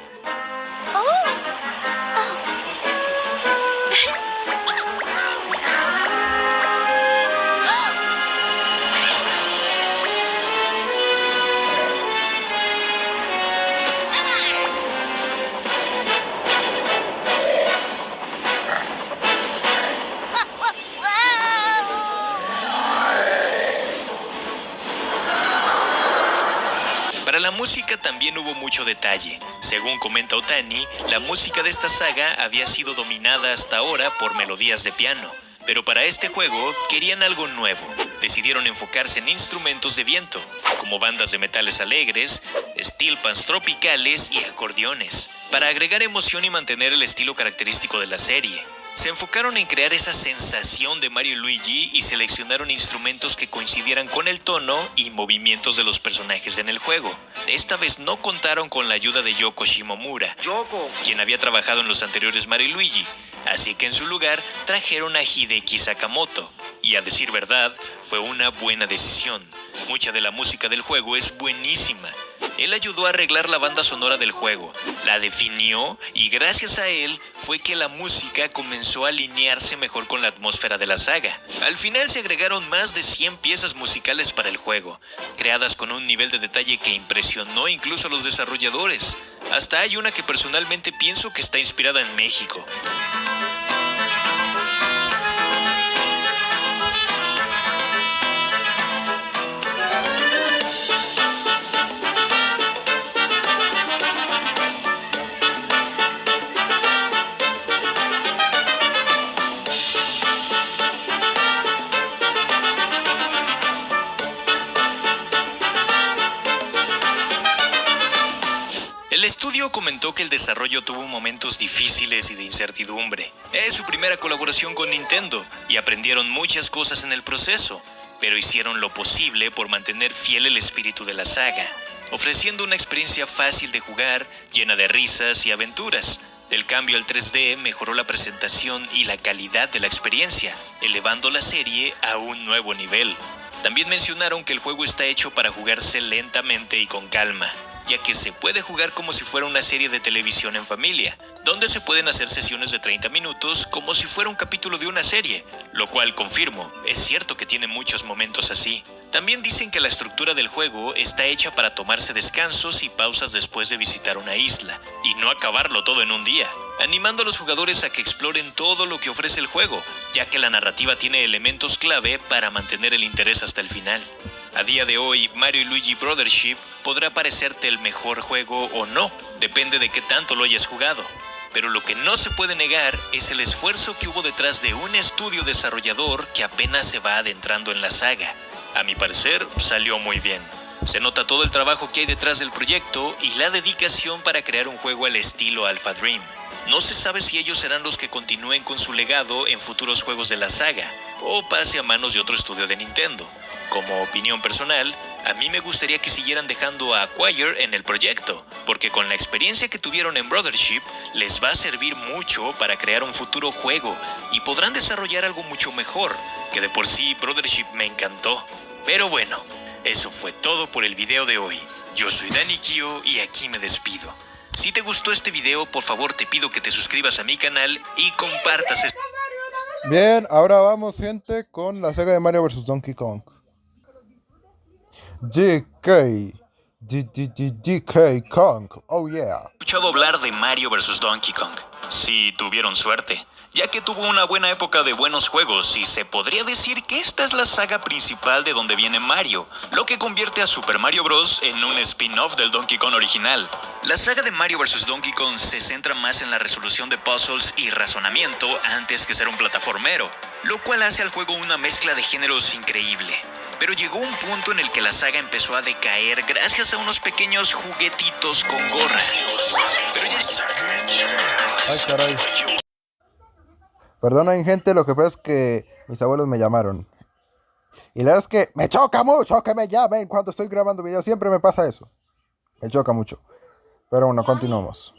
Para la música también hubo mucho detalle. Según comenta Otani, la música de esta saga había sido dominada hasta ahora por melodías de piano, pero para este juego querían algo nuevo. Decidieron enfocarse en instrumentos de viento, como bandas de metales alegres, steel pans tropicales y acordeones, para agregar emoción y mantener el estilo característico de la serie. Se enfocaron en crear esa sensación de Mario y Luigi y seleccionaron instrumentos que coincidieran con el tono y movimientos de los personajes en el juego. Esta vez no contaron con la ayuda de Yoko Shimomura, quien había trabajado en los anteriores Mario y Luigi, así que en su lugar trajeron a Hideki Sakamoto. Y a decir verdad, fue una buena decisión. Mucha de la música del juego es buenísima. Él ayudó a arreglar la banda sonora del juego, la definió y gracias a él fue que la música comenzó a alinearse mejor con la atmósfera de la saga. Al final se agregaron más de 100 piezas musicales para el juego, creadas con un nivel de detalle que impresionó incluso a los desarrolladores. Hasta hay una que personalmente pienso que está inspirada en México. El estudio comentó que el desarrollo tuvo momentos difíciles y de incertidumbre. Es su primera colaboración con Nintendo y aprendieron muchas cosas en el proceso, pero hicieron lo posible por mantener fiel el espíritu de la saga, ofreciendo una experiencia fácil de jugar, llena de risas y aventuras. El cambio al 3D mejoró la presentación y la calidad de la experiencia, elevando la serie a un nuevo nivel. También mencionaron que el juego está hecho para jugarse lentamente y con calma, ya que se puede jugar como si fuera una serie de televisión en familia, donde se pueden hacer sesiones de 30 minutos como si fuera un capítulo de una serie, lo cual confirmo, es cierto que tiene muchos momentos así. También dicen que la estructura del juego está hecha para tomarse descansos y pausas después de visitar una isla, y no acabarlo todo en un día, animando a los jugadores a que exploren todo lo que ofrece el juego, ya que la narrativa tiene elementos clave para mantener el interés hasta el final. A día de hoy, Mario y Luigi Brothership podrá parecerte el mejor juego o no, depende de qué tanto lo hayas jugado. Pero lo que no se puede negar es el esfuerzo que hubo detrás de un estudio desarrollador que apenas se va adentrando en la saga. A mi parecer, salió muy bien. Se nota todo el trabajo que hay detrás del proyecto y la dedicación para crear un juego al estilo Alpha Dream. No se sabe si ellos serán los que continúen con su legado en futuros juegos de la saga, o pase a manos de otro estudio de Nintendo. Como opinión personal, a mí me gustaría que siguieran dejando a Acquire en el proyecto, porque con la experiencia que tuvieron en Brothership, les va a servir mucho para crear un futuro juego, y podrán desarrollar algo mucho mejor, que de por sí Brothership me encantó. Pero bueno, eso fue todo por el video de hoy. Yo soy Dani Kio y aquí me despido. Si te gustó este video, por favor te pido que te suscribas a mi canal y compartas este... Bien, ahora vamos, gente, con la saga de Mario vs. Donkey Kong. DK Kong, oh yeah. Escuchado hablar de Mario vs. Donkey Kong. Sí, tuvieron suerte, ya que tuvo una buena época de buenos juegos y se podría decir que esta es la saga principal de donde viene Mario, lo que convierte a Super Mario Bros. En un spin-off del Donkey Kong original. La saga de Mario vs. Donkey Kong se centra más en la resolución de puzzles y razonamiento antes que ser un plataformero, lo cual hace al juego una mezcla de géneros increíble. Pero llegó un punto en el que la saga empezó a decaer gracias a unos pequeños juguetitos con gorras. Ay, caray. Perdonen, gente, lo que pasa es que mis abuelos me llamaron. Y la verdad es que me choca mucho que me llamen cuando estoy grabando videos. Siempre me pasa eso. Me choca mucho. Pero bueno, continuamos.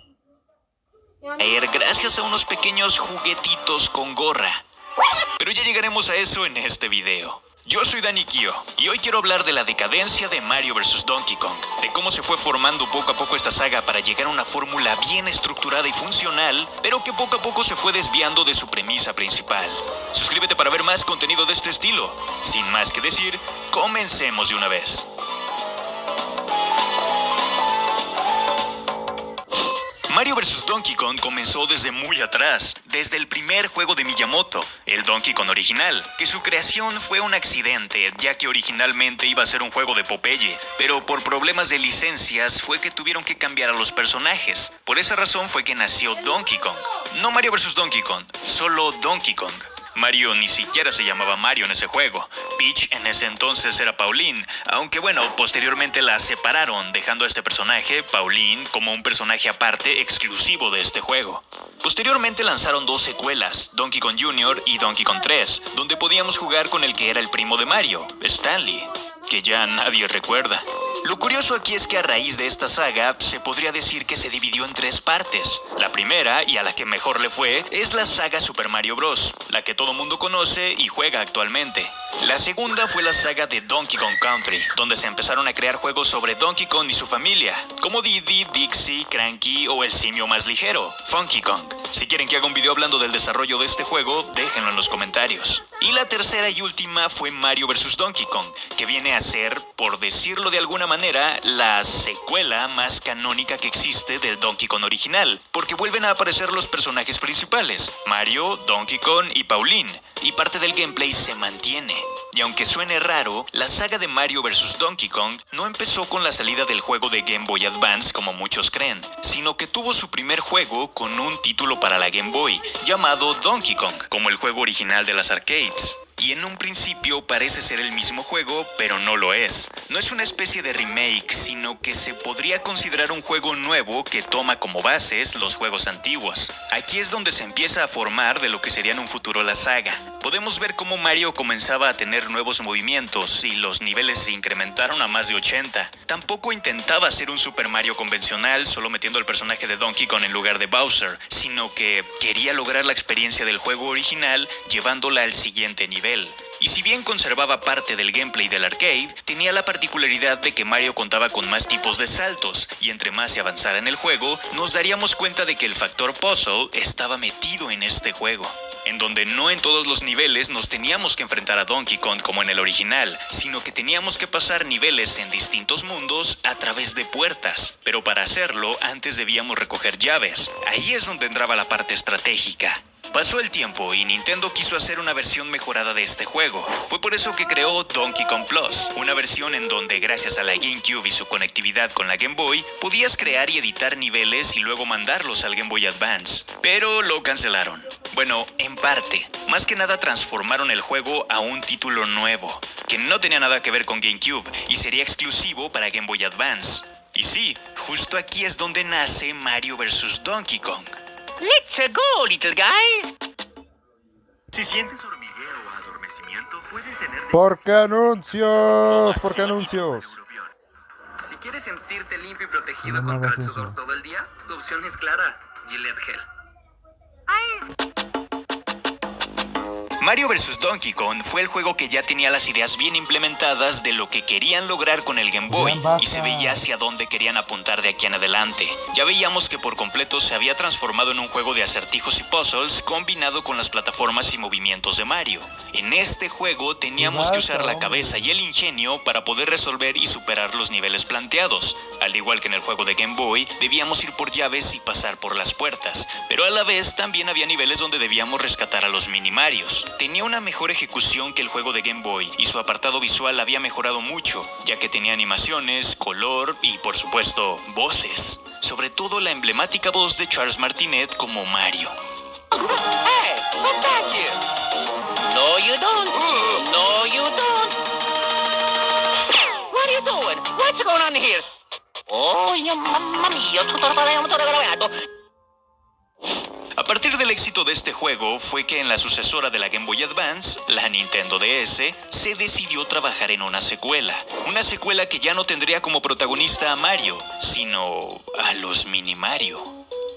Gracias a unos pequeños juguetitos con gorra. Pero ya llegaremos a eso en este video. Yo soy Dani Kio y hoy quiero hablar de la decadencia de Mario vs. Donkey Kong, de cómo se fue formando poco a poco esta saga para llegar a una fórmula bien estructurada y funcional, pero que poco a poco se fue desviando de su premisa principal. Suscríbete para ver más contenido de este estilo. Sin más que decir, comencemos de una vez. Mario vs. Donkey Kong comenzó desde muy atrás, desde el primer juego de Miyamoto, el Donkey Kong original, que su creación fue un accidente, ya que originalmente iba a ser un juego de Popeye, pero por problemas de licencias fue que tuvieron que cambiar a los personajes. Por esa razón fue que nació Donkey Kong. No Mario vs. Donkey Kong, solo Donkey Kong. Mario ni siquiera se llamaba Mario en ese juego. Peach en ese entonces era Pauline, aunque bueno, posteriormente la separaron, dejando a este personaje, Pauline, como un personaje aparte exclusivo de este juego. Posteriormente lanzaron dos secuelas, Donkey Kong Jr. y Donkey Kong 3, donde podíamos jugar con el que era el primo de Mario, Stanley, que ya nadie recuerda. Lo curioso aquí es que a raíz de esta saga se podría decir que se dividió en tres partes. La primera, y a la que mejor le fue, es la saga Super Mario Bros., la que todo mundo conoce y juega actualmente. La segunda fue la saga de Donkey Kong Country, donde se empezaron a crear juegos sobre Donkey Kong y su familia, como Diddy, Dixie, Cranky o el simio más ligero, Funky Kong. Si quieren que haga un video hablando del desarrollo de este juego, déjenlo en los comentarios. Y la tercera y última fue Mario vs. Donkey Kong, que viene a ser, por decirlo de alguna manera, la secuela más canónica que existe del Donkey Kong original, porque vuelven a aparecer los personajes principales, Mario, Donkey Kong y Pauline, y parte del gameplay se mantiene. Y aunque suene raro, la saga de Mario vs. Donkey Kong no empezó con la salida del juego de Game Boy Advance como muchos creen, sino que tuvo su primer juego con un título para la Game Boy, llamado Donkey Kong, como el juego original de las arcades. Y en un principio parece ser el mismo juego, pero no lo es. No es una especie de remake, sino que se podría considerar un juego nuevo que toma como bases los juegos antiguos. Aquí es donde se empieza a formar de lo que sería en un futuro la saga. Podemos ver cómo Mario comenzaba a tener nuevos movimientos y los niveles se incrementaron a más de 80. Tampoco intentaba ser un Super Mario convencional solo metiendo al personaje de Donkey Kong en lugar de Bowser, sino que quería lograr la experiencia del juego original llevándola al siguiente nivel. Y si bien conservaba parte del gameplay del arcade, tenía la particularidad de que Mario contaba con más tipos de saltos, y entre más se avanzara en el juego, nos daríamos cuenta de que el factor puzzle estaba metido en este juego, en donde no en todos los niveles nos teníamos que enfrentar a Donkey Kong como en el original, sino que teníamos que pasar niveles en distintos mundos a través de puertas. Pero para hacerlo, antes debíamos recoger llaves. Ahí es donde entraba la parte estratégica. Pasó el tiempo y Nintendo quiso hacer una versión mejorada de este juego. Fue por eso que creó Donkey Kong Plus, una versión en donde gracias a la GameCube y su conectividad con la Game Boy, podías crear y editar niveles y luego mandarlos al Game Boy Advance. Pero lo cancelaron. Bueno, en parte. Más que nada transformaron el juego a un título nuevo, que no tenía nada que ver con GameCube y sería exclusivo para Game Boy Advance. Y sí, justo aquí es donde nace Mario vs. Donkey Kong. Let's go, little guy. Si sientes hormigueo o adormecimiento, puedes tener... ¿Por qué anuncios? ¿Por qué anuncios? Si quieres sentirte limpio y protegido contra el sudor todo el día, tu opción es clara, Gillette Gel. Mario vs. Donkey Kong fue el juego que ya tenía las ideas bien implementadas de lo que querían lograr con el Game Boy y se veía hacia dónde querían apuntar de aquí en adelante. Ya veíamos que por completo se había transformado en un juego de acertijos y puzzles combinado con las plataformas y movimientos de Mario. En este juego teníamos que usar la cabeza y el ingenio para poder resolver y superar los niveles planteados. Al igual que en el juego de Game Boy, debíamos ir por llaves y pasar por las puertas, pero a la vez también había niveles donde debíamos rescatar a los mini Marios. Tenía una mejor ejecución que el juego de Game Boy y su apartado visual había mejorado mucho, ya que tenía animaciones, color y por supuesto voces. Sobre todo la emblemática voz de Charles Martinet como Mario. Hey, come back here. No, you don't. No, you don't. What are you doing? What's going on here? Oh, mamma mia, tutto grabado. A partir del éxito de este juego fue que en la sucesora de la Game Boy Advance, la Nintendo DS, se decidió trabajar en una secuela que ya no tendría como protagonista a Mario, sino a los mini Mario.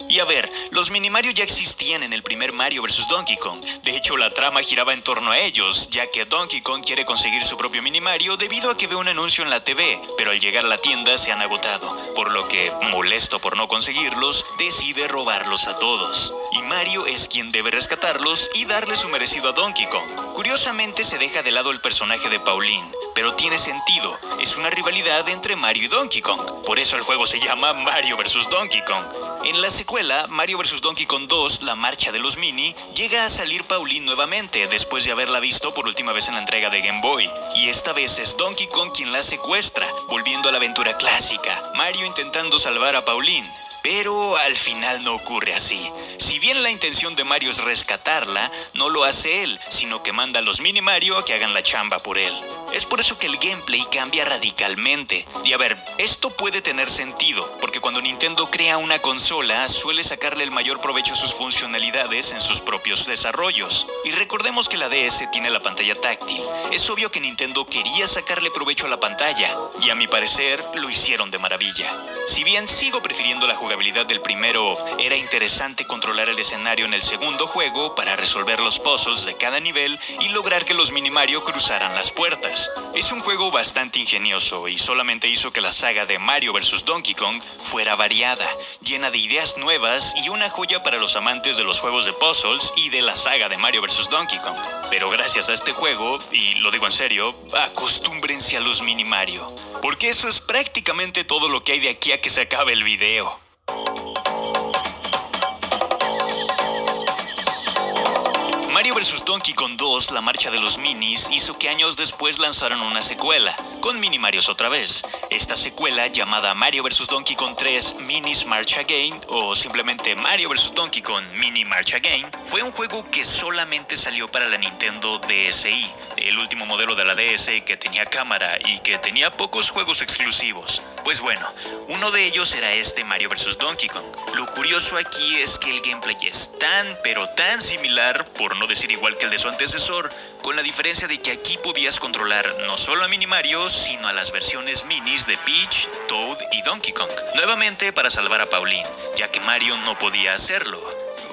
Y a ver, los mini Mario ya existían en el primer Mario vs. Donkey Kong. De hecho, la trama giraba en torno a ellos, ya que Donkey Kong quiere conseguir su propio mini Mario debido a que ve un anuncio en la TV, pero al llegar a la tienda se han agotado, por lo que, molesto por no conseguirlos, decide robarlos a todos. Y Mario es quien debe rescatarlos y darle su merecido a Donkey Kong. Curiosamente se deja de lado el personaje de Pauline, pero tiene sentido, es una rivalidad entre Mario y Donkey Kong. Por eso el juego se llama Mario vs. Donkey Kong. En la secuela, Mario vs. Donkey Kong 2, La Marcha de los Mini, llega a salir Pauline nuevamente después de haberla visto por última vez en la entrega de Game Boy. Y esta vez es Donkey Kong quien la secuestra, volviendo a la aventura clásica, Mario intentando salvar a Pauline. Pero al final no ocurre así. Si bien la intención de Mario es rescatarla, no lo hace él, sino que manda a los mini Mario a que hagan la chamba por él. Es por eso que el gameplay cambia radicalmente. Y a ver, esto puede tener sentido, porque cuando Nintendo crea una consola, suele sacarle el mayor provecho a sus funcionalidades en sus propios desarrollos. Y recordemos que la DS tiene la pantalla táctil. Es obvio que Nintendo quería sacarle provecho a la pantalla, y a mi parecer lo hicieron de maravilla. Si bien sigo prefiriendo la jugabilidad del primero, era interesante controlar el escenario en el segundo juego para resolver los puzzles de cada nivel y lograr que los mini Mario cruzaran las puertas. Es un juego bastante ingenioso y solamente hizo que la saga de Mario vs. Donkey Kong fuera variada, llena de ideas nuevas y una joya para los amantes de los juegos de puzzles y de la saga de Mario vs. Donkey Kong. Pero gracias a este juego, y lo digo en serio, acostúmbrense a los mini Mario, porque eso es prácticamente todo lo que hay de aquí a que se acabe el video. Mario vs. Donkey Kong 2, La Marcha de los Minis, hizo que años después lanzaran una secuela, con Mini Marios otra vez. Esta secuela, llamada Mario vs. Donkey Kong 3 Minis March Again, o simplemente Mario vs. Donkey Kong Mini March Again, fue un juego que solamente salió para la Nintendo DSi, el último modelo de la DS que tenía cámara y que tenía pocos juegos exclusivos. Pues bueno, uno de ellos era este Mario vs. Donkey Kong. Lo curioso aquí es que el gameplay es tan, pero tan similar, por no decir igual que el de su antecesor, con la diferencia de que aquí podías controlar no solo a Mini Mario, sino a las versiones minis de Peach, Toad y Donkey Kong, nuevamente para salvar a Pauline, ya que Mario no podía hacerlo.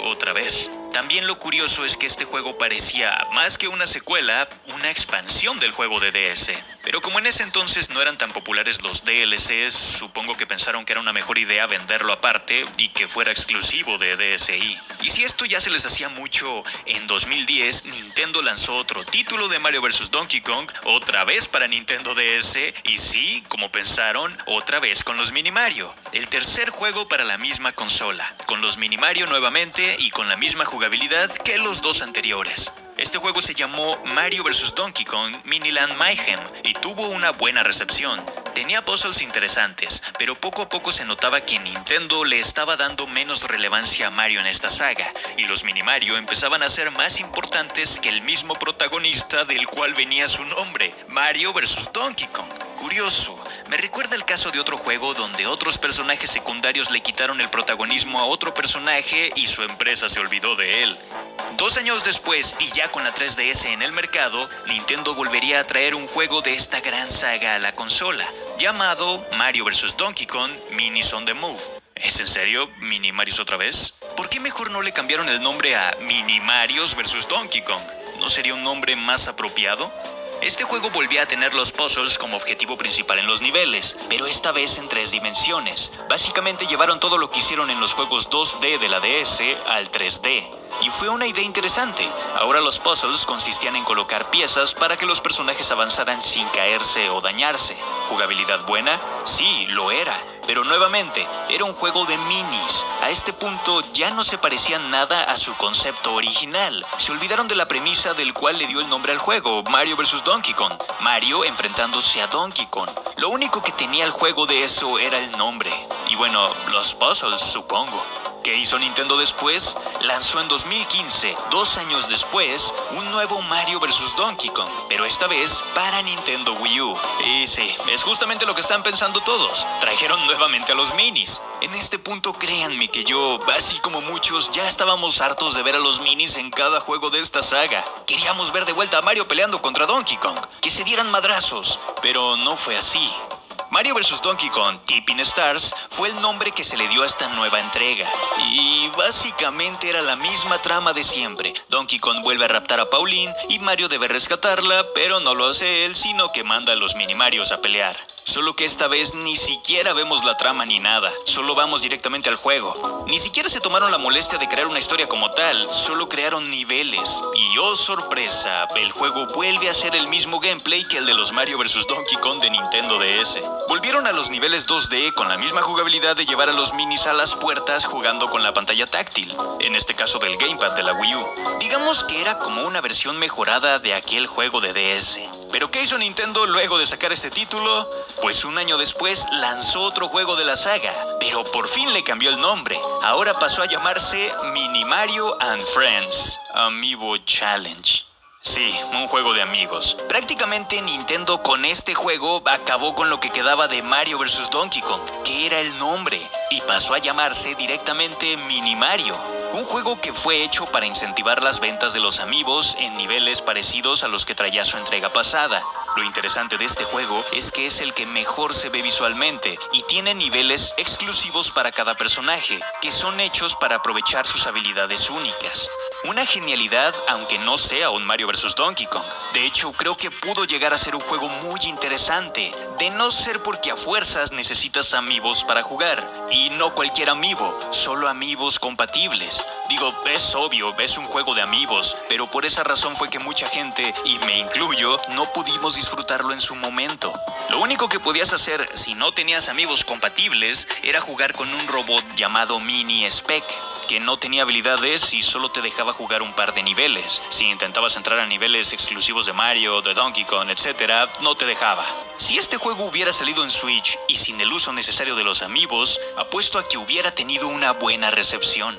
Otra vez. También lo curioso es que este juego parecía, más que una secuela, una expansión del juego de DS. Pero como en ese entonces no eran tan populares los DLCs, supongo que pensaron que era una mejor idea venderlo aparte y que fuera exclusivo de DSi. Y si esto ya se les hacía mucho, en 2010 Nintendo lanzó otro título de Mario vs. Donkey Kong, otra vez para Nintendo DS, y sí, como pensaron, otra vez con los Mini Mario. El tercer juego para la misma consola, con los Mini Mario nuevamente y con la misma jugabilidad que los dos anteriores. Este juego se llamó Mario vs. Donkey Kong Miniland Mayhem y tuvo una buena recepción. Tenía puzzles interesantes, pero poco a poco se notaba que Nintendo le estaba dando menos relevancia a Mario en esta saga, y los Mini Mario empezaban a ser más importantes que el mismo protagonista del cual venía su nombre, Mario vs. Donkey Kong. Curioso, me recuerda el caso de otro juego donde otros personajes secundarios le quitaron el protagonismo a otro personaje y su empresa se olvidó de él. 2 años después, y ya con la 3DS en el mercado, Nintendo volvería a traer un juego de esta gran saga a la consola, llamado Mario vs. Donkey Kong Minis on the Move. ¿Es en serio? ¿Mini Marios otra vez? ¿Por qué mejor no le cambiaron el nombre a Mini Marios vs. Donkey Kong? ¿No sería un nombre más apropiado? Este juego volvía a tener los puzzles como objetivo principal en los niveles, pero esta vez en 3 dimensiones. Básicamente llevaron todo lo que hicieron en los juegos 2D de la DS al 3D. Y fue una idea interesante. Ahora los puzzles consistían en colocar piezas para que los personajes avanzaran sin caerse o dañarse. ¿Jugabilidad buena? Sí, lo era. Pero nuevamente, era un juego de minis. A este punto ya no se parecían nada a su concepto original. Se olvidaron de la premisa del cual le dio el nombre al juego, Mario vs. Donkey Kong. Mario enfrentándose a Donkey Kong. Lo único que tenía el juego de eso era el nombre. Y bueno, los puzzles, supongo. ¿Qué hizo Nintendo después? Lanzó en 2015, 2 años después, un nuevo Mario vs. Donkey Kong, pero esta vez para Nintendo Wii U. Y sí, es justamente lo que están pensando todos. Trajeron nuevamente a los minis. En este punto créanme que yo, así como muchos, ya estábamos hartos de ver a los minis en cada juego de esta saga. Queríamos ver de vuelta a Mario peleando contra Donkey Kong, que se dieran madrazos, pero no fue así. Mario vs. Donkey Kong Tipping Stars fue el nombre que se le dio a esta nueva entrega. Y básicamente era la misma trama de siempre. Donkey Kong vuelve a raptar a Pauline y Mario debe rescatarla, pero no lo hace él, sino que manda a los Mini Marios a pelear. Solo que esta vez ni siquiera vemos la trama ni nada, solo vamos directamente al juego. Ni siquiera se tomaron la molestia de crear una historia como tal, solo crearon niveles. Y oh sorpresa, el juego vuelve a ser el mismo gameplay que el de los Mario vs. Donkey Kong de Nintendo DS. Volvieron a los niveles 2D con la misma jugabilidad de llevar a los minis a las puertas jugando con la pantalla táctil, en este caso del gamepad de la Wii U. Digamos que era como una versión mejorada de aquel juego de DS. ¿Pero qué hizo Nintendo luego de sacar este título? Pues un año después lanzó otro juego de la saga, pero por fin le cambió el nombre. Ahora pasó a llamarse Mini Mario and Friends Amiibo Challenge. Sí, un juego de amigos. Prácticamente Nintendo con este juego acabó con lo que quedaba de Mario vs. Donkey Kong, que era el nombre, y pasó a llamarse directamente Mini Mario. Un juego que fue hecho para incentivar las ventas de los amiibos en niveles parecidos a los que traía su entrega pasada. Lo interesante de este juego es que es el que mejor se ve visualmente y tiene niveles exclusivos para cada personaje, que son hechos para aprovechar sus habilidades únicas. Una genialidad, aunque no sea un Mario vs. Donkey Kong. De hecho, creo que pudo llegar a ser un juego muy interesante, de no ser porque a fuerzas necesitas amiibos para jugar. Y no cualquier amiibo, solo amiibos compatibles. Digo, es obvio, es un juego de amigos, pero por esa razón fue que mucha gente, y me incluyo, no pudimos disfrutarlo en su momento. Lo único que podías hacer si no tenías amigos compatibles era jugar con un robot llamado Mini Spec, que no tenía habilidades y solo te dejaba jugar un par de niveles. Si intentabas entrar a niveles exclusivos de Mario, de Donkey Kong, etc., no te dejaba. Si este juego hubiera salido en Switch y sin el uso necesario de los amigos, apuesto a que hubiera tenido una buena recepción.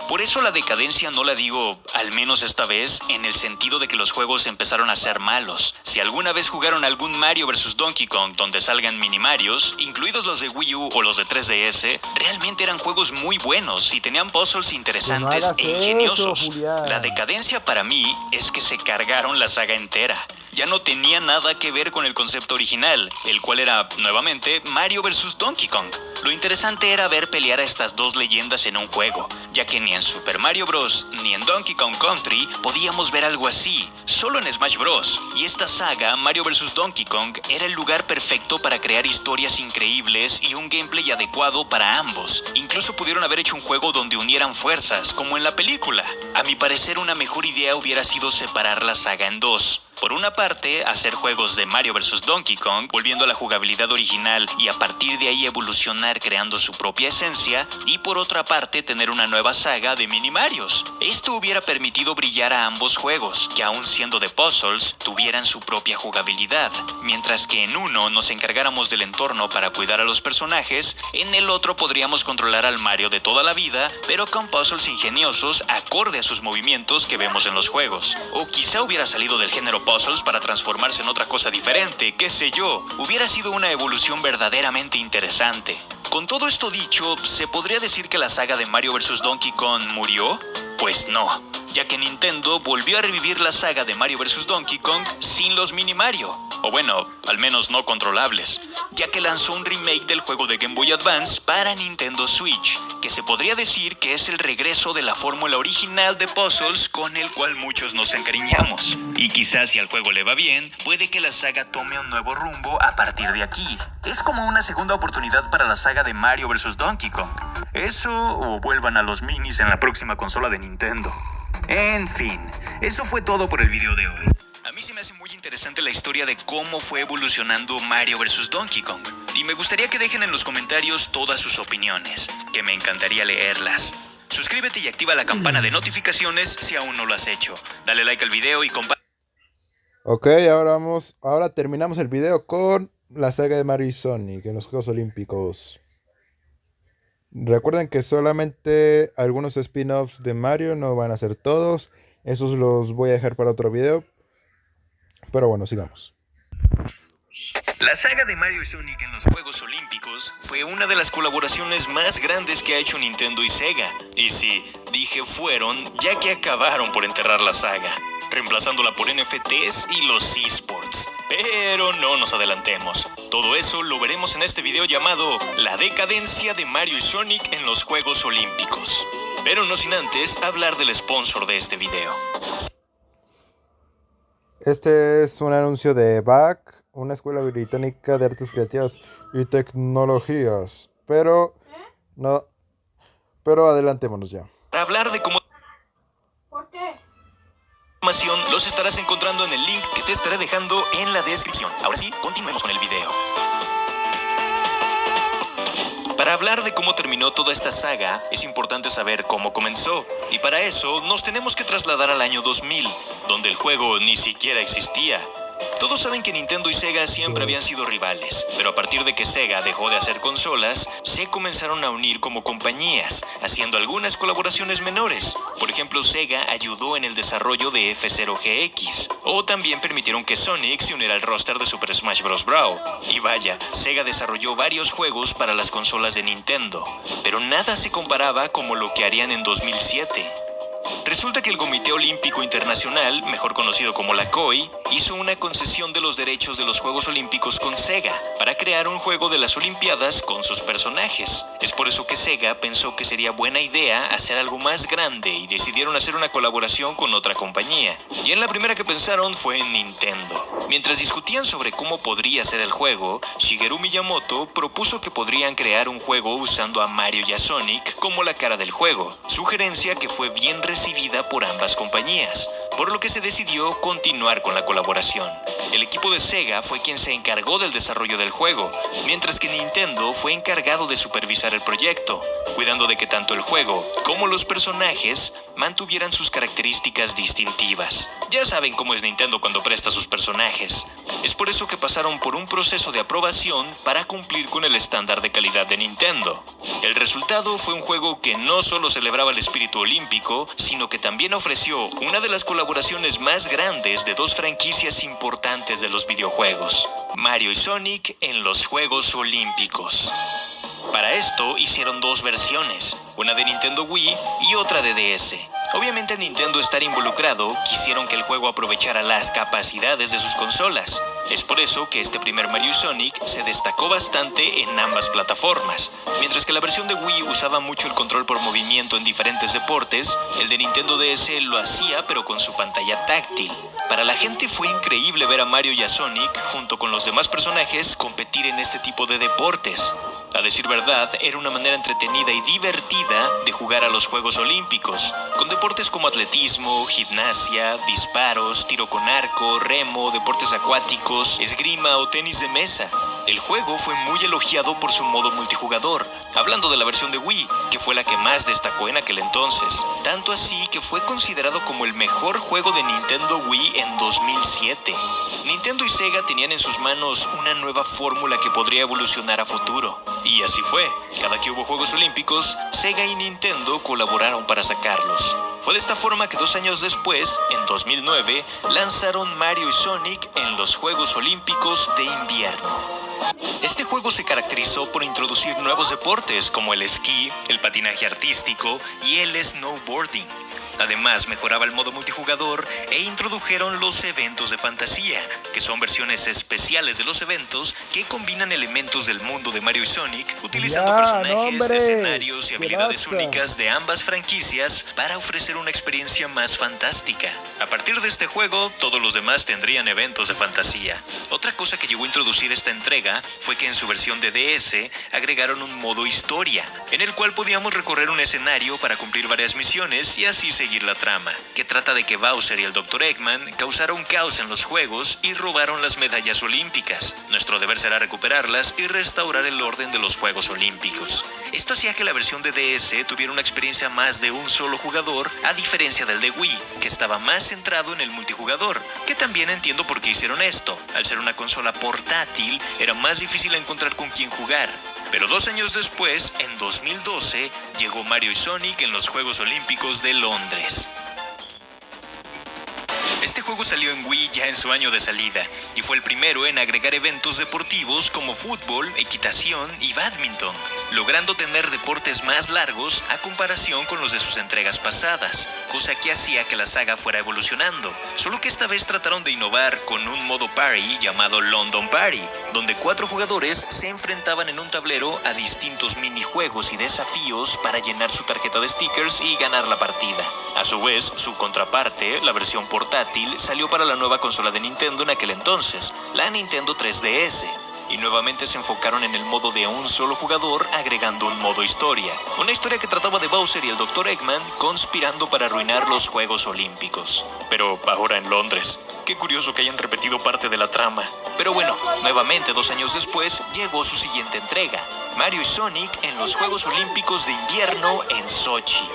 Por eso la decadencia no la digo, al menos esta vez, en el sentido de que los juegos empezaron a ser malos. Si alguna vez jugaron algún Mario vs. Donkey Kong donde salgan mini Marios, incluidos los de Wii U o los de 3DS, realmente eran juegos muy buenos y tenían puzzles interesantes e ingeniosos. La decadencia para mí es que se cargaron la saga entera. Ya no tenía nada que ver con el concepto original, el cual era, nuevamente, Mario vs. Donkey Kong. Lo interesante era ver pelear a estas dos leyendas en un juego, ya que ni en Super Mario Bros. Ni en Donkey Kong Country podíamos ver algo así, solo en Smash Bros. Y esta saga, Mario vs. Donkey Kong, era el lugar perfecto para crear historias increíbles y un gameplay adecuado para ambos. Incluso pudieron haber hecho un juego donde unieran fuerzas, como en la película. A mi parecer, una mejor idea hubiera sido separar la saga en dos. Por una parte, hacer juegos de Mario vs. Donkey Kong, volviendo a la jugabilidad original y a partir de ahí evolucionar creando su propia esencia, y por otra parte, tener una nueva saga de mini Marios. Esto hubiera permitido brillar a ambos juegos, que aún siendo de puzzles, tuvieran su propia jugabilidad. Mientras que en uno nos encargáramos del entorno para cuidar a los personajes, en el otro podríamos controlar al Mario de toda la vida, pero con puzzles ingeniosos acorde a sus movimientos que vemos en los juegos. O quizá hubiera salido del género puzzles para transformarse en otra cosa diferente, qué sé yo. Hubiera sido una evolución verdaderamente interesante. Con todo esto dicho, ¿se podría decir que la saga de Mario vs. Donkey Kong murió? Pues no, ya que Nintendo volvió a revivir la saga de Mario vs. Donkey Kong sin los mini Mario. O bueno, al menos no controlables, ya que lanzó un remake del juego de Game Boy Advance para Nintendo Switch, que se podría decir que es el regreso de la fórmula original de puzzles con el cual muchos nos encariñamos. Y quizás si al juego le va bien, puede que la saga tome un nuevo rumbo a partir de aquí. Es como una segunda oportunidad para la saga de Mario vs. Donkey Kong. Eso o vuelvan a los minis en la próxima consola de Nintendo. En fin, eso fue todo por el video de hoy. A mí se me hace muy interesante la historia de cómo fue evolucionando Mario vs. Donkey Kong. Y me gustaría que dejen en los comentarios todas sus opiniones, que me encantaría leerlas. Suscríbete y activa la campana de notificaciones si aún no lo has hecho. Dale like al video y comparte. Ok, ahora terminamos el video con la saga de Mario y Sonic en los Juegos Olímpicos. Recuerden que solamente algunos spin-offs de Mario, no van a ser todos. Esos los voy a dejar para otro video. Pero bueno, sigamos. La saga de Mario y Sonic en los Juegos Olímpicos fue una de las colaboraciones más grandes que ha hecho Nintendo y Sega. Y sí, dije fueron, ya que acabaron por enterrar la saga, reemplazándola por NFTs y los eSports. Pero no nos adelantemos. Todo eso lo veremos en este video llamado La decadencia de Mario y Sonic en los Juegos Olímpicos. Pero no sin antes hablar del sponsor de este video. Este es un anuncio de BAC, una escuela británica de artes creativas y tecnologías. Pero adelantémonos ya. Para hablar de cómo... ¿Por qué? Información los estarás encontrando en el link que te estaré dejando en la descripción. Ahora sí, continuemos con el video. Para hablar de cómo terminó toda esta saga, es importante saber cómo comenzó. Y para eso, nos tenemos que trasladar al año 2000, donde el juego ni siquiera existía. Todos saben que Nintendo y Sega siempre habían sido rivales, pero a partir de que Sega dejó de hacer consolas, se comenzaron a unir como compañías, haciendo algunas colaboraciones menores. Por ejemplo, Sega ayudó en el desarrollo de F-Zero GX, o también permitieron que Sonic se uniera al roster de Super Smash Bros. Brawl. Y vaya, Sega desarrolló varios juegos para las consolas de Nintendo, pero nada se comparaba como lo que harían en 2007. Resulta que el Comité Olímpico Internacional, mejor conocido como la COI, hizo una concesión de los derechos de los Juegos Olímpicos con Sega para crear un juego de las Olimpiadas con sus personajes. Es por eso que Sega pensó que sería buena idea hacer algo más grande y decidieron hacer una colaboración con otra compañía. Y en la primera que pensaron fue en Nintendo. Mientras discutían sobre cómo podría ser el juego, Shigeru Miyamoto propuso que podrían crear un juego usando a Mario y a Sonic como la cara del juego, sugerencia que fue bien recibida por ambas compañías, por lo que se decidió continuar con la colaboración. El equipo de Sega fue quien se encargó del desarrollo del juego, mientras que Nintendo fue encargado de supervisar el proyecto, cuidando de que tanto el juego como los personajes mantuvieran sus características distintivas. Ya saben cómo es Nintendo cuando presta sus personajes. Es por eso que pasaron por un proceso de aprobación para cumplir con el estándar de calidad de Nintendo. El resultado fue un juego que no solo celebraba el espíritu olímpico, sino que también ofreció una de las colaboraciones más grandes de dos franquicias importantes de los videojuegos: Mario y Sonic en los Juegos Olímpicos. Para esto hicieron dos versiones, una de Nintendo Wii y otra de DS. Obviamente al Nintendo estar involucrado, quisieron que el juego aprovechara las capacidades de sus consolas. Es por eso que este primer Mario y Sonic se destacó bastante en ambas plataformas. Mientras que la versión de Wii usaba mucho el control por movimiento en diferentes deportes, el de Nintendo DS lo hacía pero con su pantalla táctil. Para la gente fue increíble ver a Mario y a Sonic, junto con los demás personajes, competir en este tipo de deportes. A decir verdad, era una manera entretenida y divertida de jugar a los Juegos Olímpicos, con deportes como atletismo, gimnasia, disparos, tiro con arco, remo, deportes acuáticos, esgrima o tenis de mesa. El juego fue muy elogiado por su modo multijugador, hablando de la versión de Wii, que fue la que más destacó en aquel entonces. Tanto así que fue considerado como el mejor juego de Nintendo Wii en 2007. Nintendo y Sega tenían en sus manos una nueva fórmula que podría evolucionar a futuro. Y así fue. Cada que hubo Juegos Olímpicos, Sega y Nintendo colaboraron para sacarlos. Fue de esta forma que 2 años después, en 2009, lanzaron Mario y Sonic en los Juegos Olímpicos de Invierno. Este juego se caracterizó por introducir nuevos deportes como el esquí, el patinaje artístico y el snowboarding. Además, mejoraba el modo multijugador e introdujeron los eventos de fantasía, que son versiones especiales de los eventos que combinan elementos del mundo de Mario y Sonic, utilizando personajes, escenarios y habilidades únicas de ambas franquicias para ofrecer una experiencia más fantástica. A partir de este juego, todos los demás tendrían eventos de fantasía. Otra cosa que llegó a introducir esta entrega fue que en su versión de DS agregaron un modo historia, en el cual podíamos recorrer un escenario para cumplir varias misiones y así seguir la trama, que trata de que Bowser y el Dr. Eggman causaron caos en los juegos y robaron las medallas olímpicas. Nuestro deber será recuperarlas y restaurar el orden de los Juegos Olímpicos. Esto hacía que la versión de DS tuviera una experiencia más de un solo jugador, a diferencia del de Wii, que estaba más centrado en el multijugador, que también entiendo por qué hicieron esto. Al ser una consola portátil, era más difícil encontrar con quién jugar. Pero 2 años después, en 2012, llegó Mario y Sonic en los Juegos Olímpicos de Londres. Este juego salió en Wii ya en su año de salida y fue el primero en agregar eventos deportivos como fútbol, equitación y bádminton, logrando tener deportes más largos a comparación con los de sus entregas pasadas, cosa que hacía que la saga fuera evolucionando. Solo que esta vez trataron de innovar con un modo party llamado London Party, donde 4 jugadores se enfrentaban en un tablero a distintos minijuegos y desafíos para llenar su tarjeta de stickers y ganar la partida. A su vez, su contraparte, la versión portátil, salió para la nueva consola de Nintendo en aquel entonces, la Nintendo 3DS, y nuevamente se enfocaron en el modo de un solo jugador, agregando un modo historia. Una historia que trataba de Bowser y el Dr. Eggman conspirando para arruinar los Juegos Olímpicos. Pero ahora en Londres. Qué curioso que hayan repetido parte de la trama. Pero bueno, nuevamente 2 años después llegó su siguiente entrega, Mario y Sonic en los Juegos Olímpicos de Invierno en Sochi.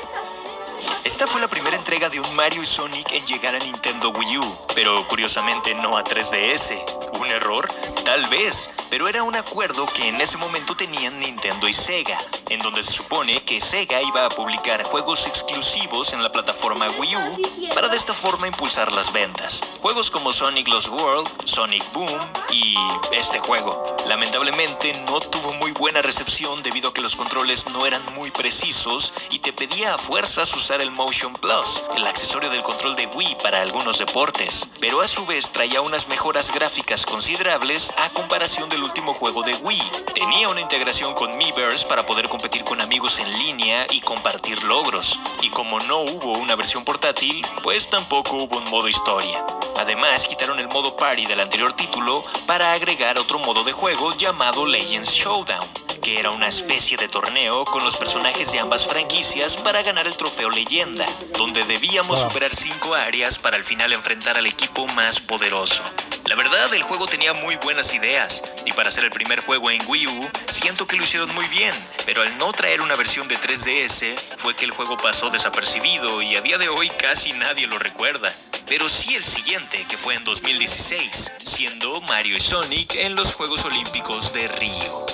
Esta fue la primera entrega de un Mario y Sonic en llegar a Nintendo Wii U, pero curiosamente no a 3DS. ¿Un error? Tal vez, pero era un acuerdo que en ese momento tenían Nintendo y Sega, en donde se supone que Sega iba a publicar juegos exclusivos en la plataforma Wii U para de esta forma impulsar las ventas. Juegos como Sonic Lost World, Sonic Boom y este juego. Lamentablemente no tuvo muy buena recepción debido a que los controles no eran muy precisos y te pedía a fuerzas usar el Motion Plus, el accesorio del control de Wii para algunos deportes, pero a su vez traía unas mejoras gráficas considerables a comparación del último juego de Wii. Tenía una integración con Miiverse para poder competir con amigos en línea y compartir logros, y como no hubo una versión portátil, pues tampoco hubo un modo historia. Además, quitaron el modo Party del anterior título para agregar otro modo de juego llamado Legends Showdown, que era una especie de torneo con los personajes de ambas franquicias para ganar el trofeo Leyenda, donde debíamos superar 5 áreas para al final enfrentar al equipo más poderoso. La verdad, el juego tenía muy buenas ideas, y para ser el primer juego en Wii U, siento que lo hicieron muy bien, pero al no traer una versión de 3DS, fue que el juego pasó desapercibido y a día de hoy casi nadie lo recuerda. Pero sí el siguiente, que fue en 2016, siendo Mario y Sonic en los Juegos Olímpicos de Río.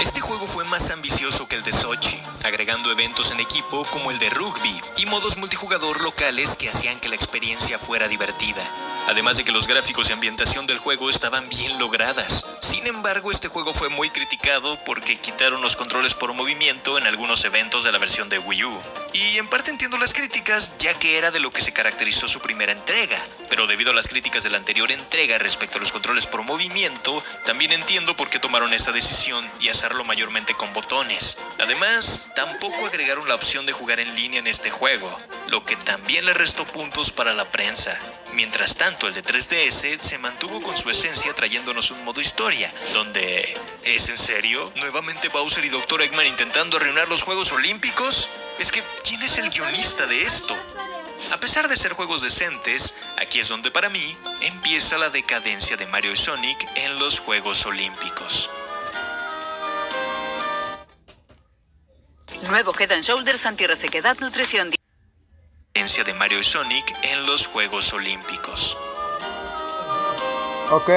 Este juego fue más ambicioso que el de Sochi, agregando eventos en equipo como el de rugby y modos multijugador locales que hacían que la experiencia fuera divertida. Además de que los gráficos y ambientación del juego estaban bien logradas. Sin embargo, este juego fue muy criticado porque quitaron los controles por movimiento en algunos eventos de la versión de Wii U. Y en parte entiendo las críticas, ya que era de lo que se caracterizó su primera entrega. Pero debido a las críticas de la anterior entrega respecto a los controles por movimiento, también entiendo por qué tomaron esta decisión y hacerlo mayormente con botones. Además, tampoco agregaron la opción de jugar en línea en este juego, lo que también le restó puntos para la prensa. Mientras tanto, el de 3DS se mantuvo con su esencia trayéndonos un modo historia, donde... ¿Es en serio? ¿Nuevamente Bowser y Dr. Eggman intentando arruinar los Juegos Olímpicos? Es que, ¿quién es el guionista de esto? A pesar de ser juegos decentes, aquí es donde para mí empieza la decadencia de Mario y Sonic en los Juegos Olímpicos. Nuevo Head and Shoulders anti-resequedad nutrición. De Mario y Sonic en los Juegos Olímpicos. Ok.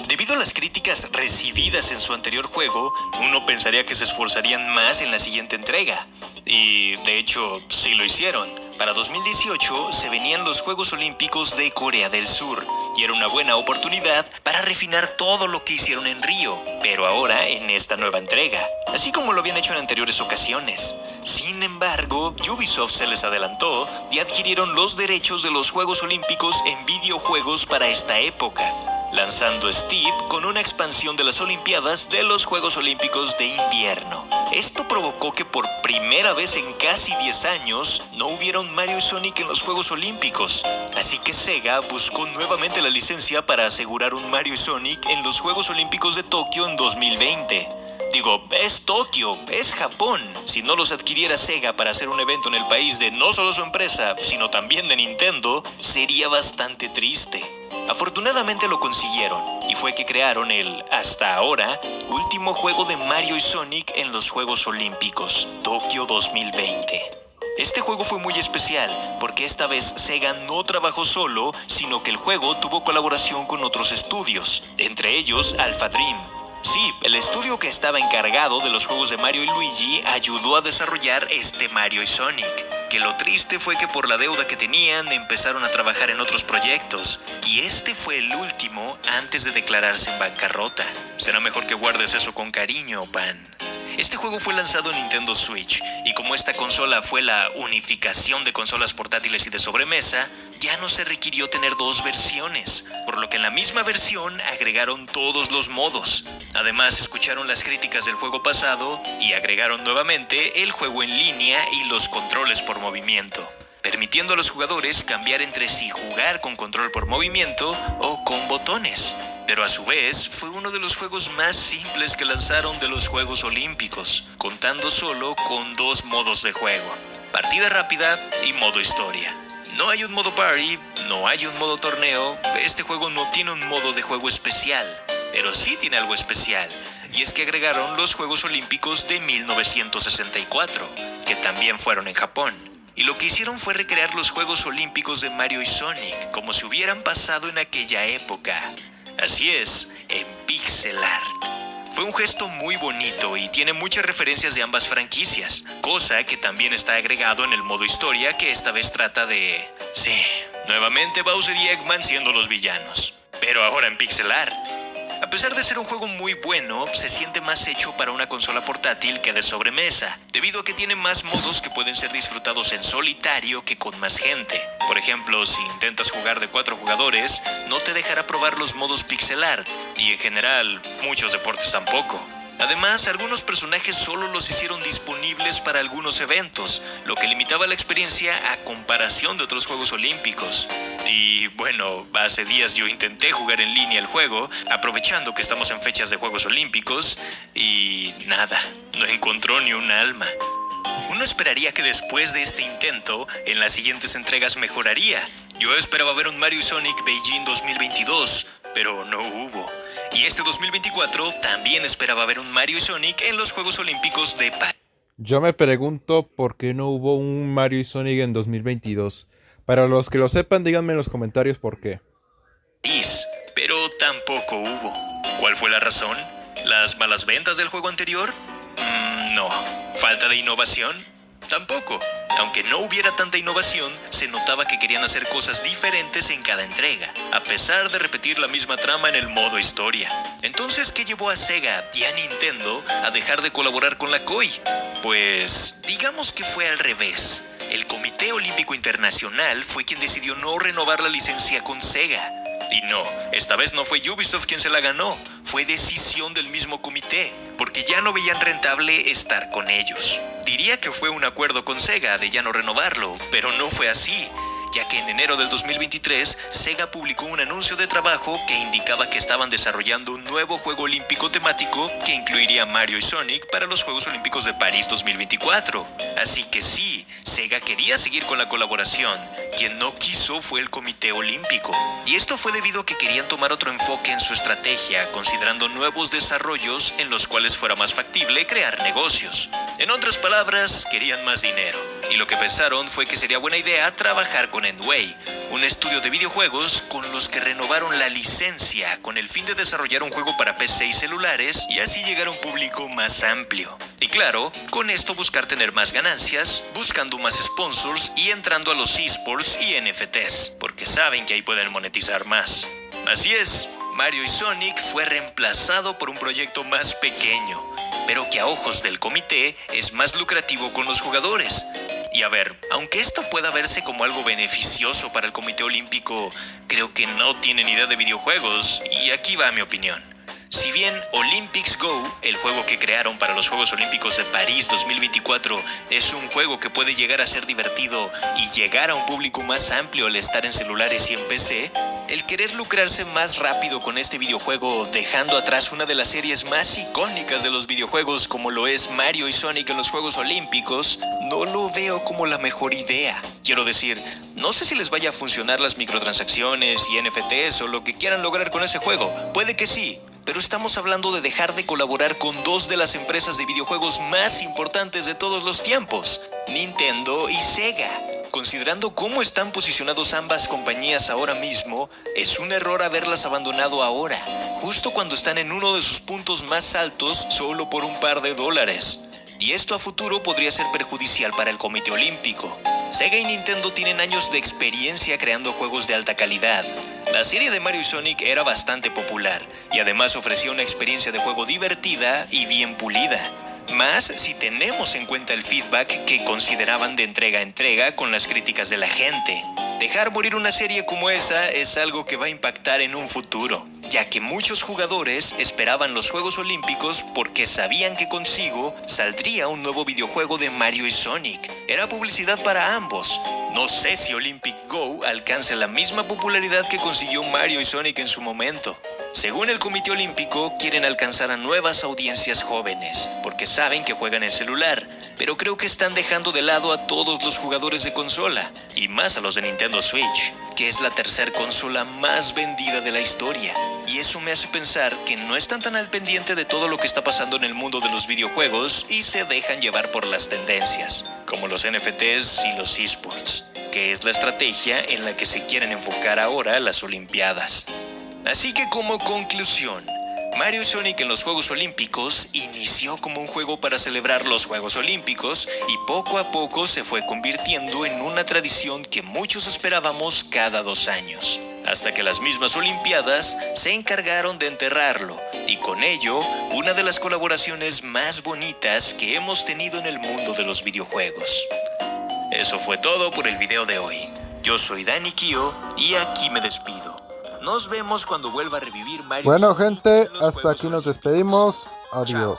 Debido a las críticas recibidas en su anterior juego, uno pensaría que se esforzarían más en la siguiente entrega. Y de hecho, sí lo hicieron. Para 2018 se venían los Juegos Olímpicos de Corea del Sur y era una buena oportunidad para refinar todo lo que hicieron en Río, pero ahora en esta nueva entrega, así como lo habían hecho en anteriores ocasiones. Sin embargo, Ubisoft se les adelantó y adquirieron los derechos de los Juegos Olímpicos en videojuegos para esta época, lanzando Steep con una expansión de las Olimpiadas de los Juegos Olímpicos de invierno. Esto provocó que por primera vez en casi 10 años no hubieron Mario y Sonic en los Juegos Olímpicos. Así que Sega buscó nuevamente la licencia para asegurar un Mario y Sonic en los Juegos Olímpicos de Tokio en 2020. Digo, es Tokio, es Japón. Si no los adquiriera Sega para hacer un evento en el país de no solo su empresa, sino también de Nintendo, sería bastante triste. Afortunadamente lo consiguieron, y fue que crearon el, hasta ahora, último juego de Mario y Sonic en los Juegos Olímpicos, Tokio 2020. Este juego fue muy especial, porque esta vez Sega no trabajó solo, sino que el juego tuvo colaboración con otros estudios, entre ellos Alpha Dream. Sí, el estudio que estaba encargado de los juegos de Mario y Luigi ayudó a desarrollar este Mario y Sonic. Que lo triste fue que por la deuda que tenían empezaron a trabajar en otros proyectos, y este fue el último antes de declararse en bancarrota. Será mejor que guardes eso con cariño, Pan. Este juego fue lanzado en Nintendo Switch, y como esta consola fue la unificación de consolas portátiles y de sobremesa, ya no se requirió tener dos versiones, por lo que en la misma versión agregaron todos los modos. Además, escucharon las críticas del juego pasado y agregaron nuevamente el juego en línea y los controles por movimiento, permitiendo a los jugadores cambiar entre si jugar con control por movimiento o con botones. Pero a su vez, fue uno de los juegos más simples que lanzaron de los Juegos Olímpicos, contando solo con dos modos de juego: partida rápida y modo historia. No hay un modo party, no hay un modo torneo, este juego no tiene un modo de juego especial, pero sí tiene algo especial, y es que agregaron los Juegos Olímpicos de 1964, que también fueron en Japón. y lo que hicieron fue recrear los Juegos Olímpicos de Mario y Sonic, como si hubieran pasado en aquella época. Así es, en pixel art. Fue un gesto muy bonito y tiene muchas referencias de ambas franquicias, cosa que también está agregado en el modo historia, que esta vez trata de... Sí, nuevamente Bowser y Eggman siendo los villanos, pero ahora en pixel art. A pesar de ser un juego muy bueno, se siente más hecho para una consola portátil que de sobremesa, debido a que tiene más modos que pueden ser disfrutados en solitario que con más gente. Por ejemplo, si intentas jugar de 4 jugadores, no te dejará probar los modos pixel art, y en general, muchos deportes tampoco. Además, algunos personajes solo los hicieron disponibles para algunos eventos, lo que limitaba la experiencia a comparación de otros Juegos Olímpicos. Y bueno, hace días yo intenté jugar en línea el juego, aprovechando que estamos en fechas de Juegos Olímpicos, y nada, no encontró ni un alma. Uno esperaría que después de este intento, en las siguientes entregas mejoraría. Yo esperaba ver un Mario y Sonic Beijing 2022, pero no hubo. Y este 2024 también esperaba ver un Mario y Sonic en los Juegos Olímpicos de París. Yo me pregunto por qué no hubo un Mario y Sonic en 2022. Para los que lo sepan, díganme en los comentarios por qué. Pero tampoco hubo. ¿Cuál fue la razón? ¿Las malas ventas del juego anterior? No. ¿Falta de innovación? Tampoco. Aunque no hubiera tanta innovación, se notaba que querían hacer cosas diferentes en cada entrega, a pesar de repetir la misma trama en el modo historia. Entonces, ¿qué llevó a Sega y a Nintendo a dejar de colaborar con la Koei? Pues, digamos que fue al revés. El Comité Olímpico Internacional fue quien decidió no renovar la licencia con Sega. Y no, esta vez no fue Ubisoft quien se la ganó, fue decisión del mismo comité, porque ya no veían rentable estar con ellos. Diría que fue un acuerdo con Sega de ya no renovarlo, pero no fue así, ya que en enero del 2023, Sega publicó un anuncio de trabajo que indicaba que estaban desarrollando un nuevo juego olímpico temático que incluiría Mario y Sonic para los Juegos Olímpicos de París 2024. Así que sí, Sega quería seguir con la colaboración. Quien no quiso fue el Comité Olímpico. Y esto fue debido a que querían tomar otro enfoque en su estrategia, considerando nuevos desarrollos en los cuales fuera más factible crear negocios. En otras palabras, querían más dinero. Y lo que pensaron fue que sería buena idea trabajar con Endway, un estudio de videojuegos con los que renovaron la licencia con el fin de desarrollar un juego para PC y celulares y así llegar a un público más amplio. Y claro, con esto buscar tener más ganancias, buscando más sponsors y entrando a los esports y NFTs, porque saben que ahí pueden monetizar más. Así es, Mario y Sonic fue reemplazado por un proyecto más pequeño, pero que a ojos del comité es más lucrativo con los jugadores. Y a ver, aunque esto pueda verse como algo beneficioso para el Comité Olímpico, creo que no tienen idea de videojuegos, y aquí va mi opinión. Si bien Olympics Go, el juego que crearon para los Juegos Olímpicos de París 2024, es un juego que puede llegar a ser divertido y llegar a un público más amplio al estar en celulares y en PC, el querer lucrarse más rápido con este videojuego, dejando atrás una de las series más icónicas de los videojuegos como lo es Mario y Sonic en los Juegos Olímpicos, no lo veo como la mejor idea. Quiero decir, no sé si les vaya a funcionar las microtransacciones y NFTs o lo que quieran lograr con ese juego, puede que sí. Pero estamos hablando de dejar de colaborar con dos de las empresas de videojuegos más importantes de todos los tiempos, Nintendo y Sega. Considerando cómo están posicionados ambas compañías ahora mismo, es un error haberlas abandonado ahora, justo cuando están en uno de sus puntos más altos solo por un par de dólares. Y esto a futuro podría ser perjudicial para el Comité Olímpico. Sega y Nintendo tienen años de experiencia creando juegos de alta calidad. La serie de Mario y Sonic era bastante popular y además ofrecía una experiencia de juego divertida y bien pulida. Más si tenemos en cuenta el feedback que consideraban de entrega a entrega con las críticas de la gente. Dejar morir una serie como esa es algo que va a impactar en un futuro, ya que muchos jugadores esperaban los Juegos Olímpicos porque sabían que consigo saldría un nuevo videojuego de Mario y Sonic. Era publicidad para ambos. No sé si Olympic Go alcance la misma popularidad que consiguió Mario y Sonic en su momento. Según el Comité Olímpico, quieren alcanzar a nuevas audiencias jóvenes, porque saben que juegan en celular, pero creo que están dejando de lado a todos los jugadores de consola, y más a los de Nintendo Switch, que es la tercera consola más vendida de la historia. Y eso me hace pensar que no están tan al pendiente de todo lo que está pasando en el mundo de los videojuegos y se dejan llevar por las tendencias, como los NFTs y los esports, que es la estrategia en la que se quieren enfocar ahora las Olimpiadas. Así que como conclusión, Mario Sonic en los Juegos Olímpicos inició como un juego para celebrar los Juegos Olímpicos y poco a poco se fue convirtiendo en una tradición que muchos esperábamos cada 2 años, hasta que las mismas Olimpiadas se encargaron de enterrarlo y con ello una de las colaboraciones más bonitas que hemos tenido en el mundo de los videojuegos. Eso fue todo por el video de hoy. Yo soy Dani Kio y aquí me despido. Nos vemos cuando vuelva a revivir Mario Bueno, Sonic gente, en los hasta Juegos aquí nos Olímpicos. despedimos. Chao. Adiós.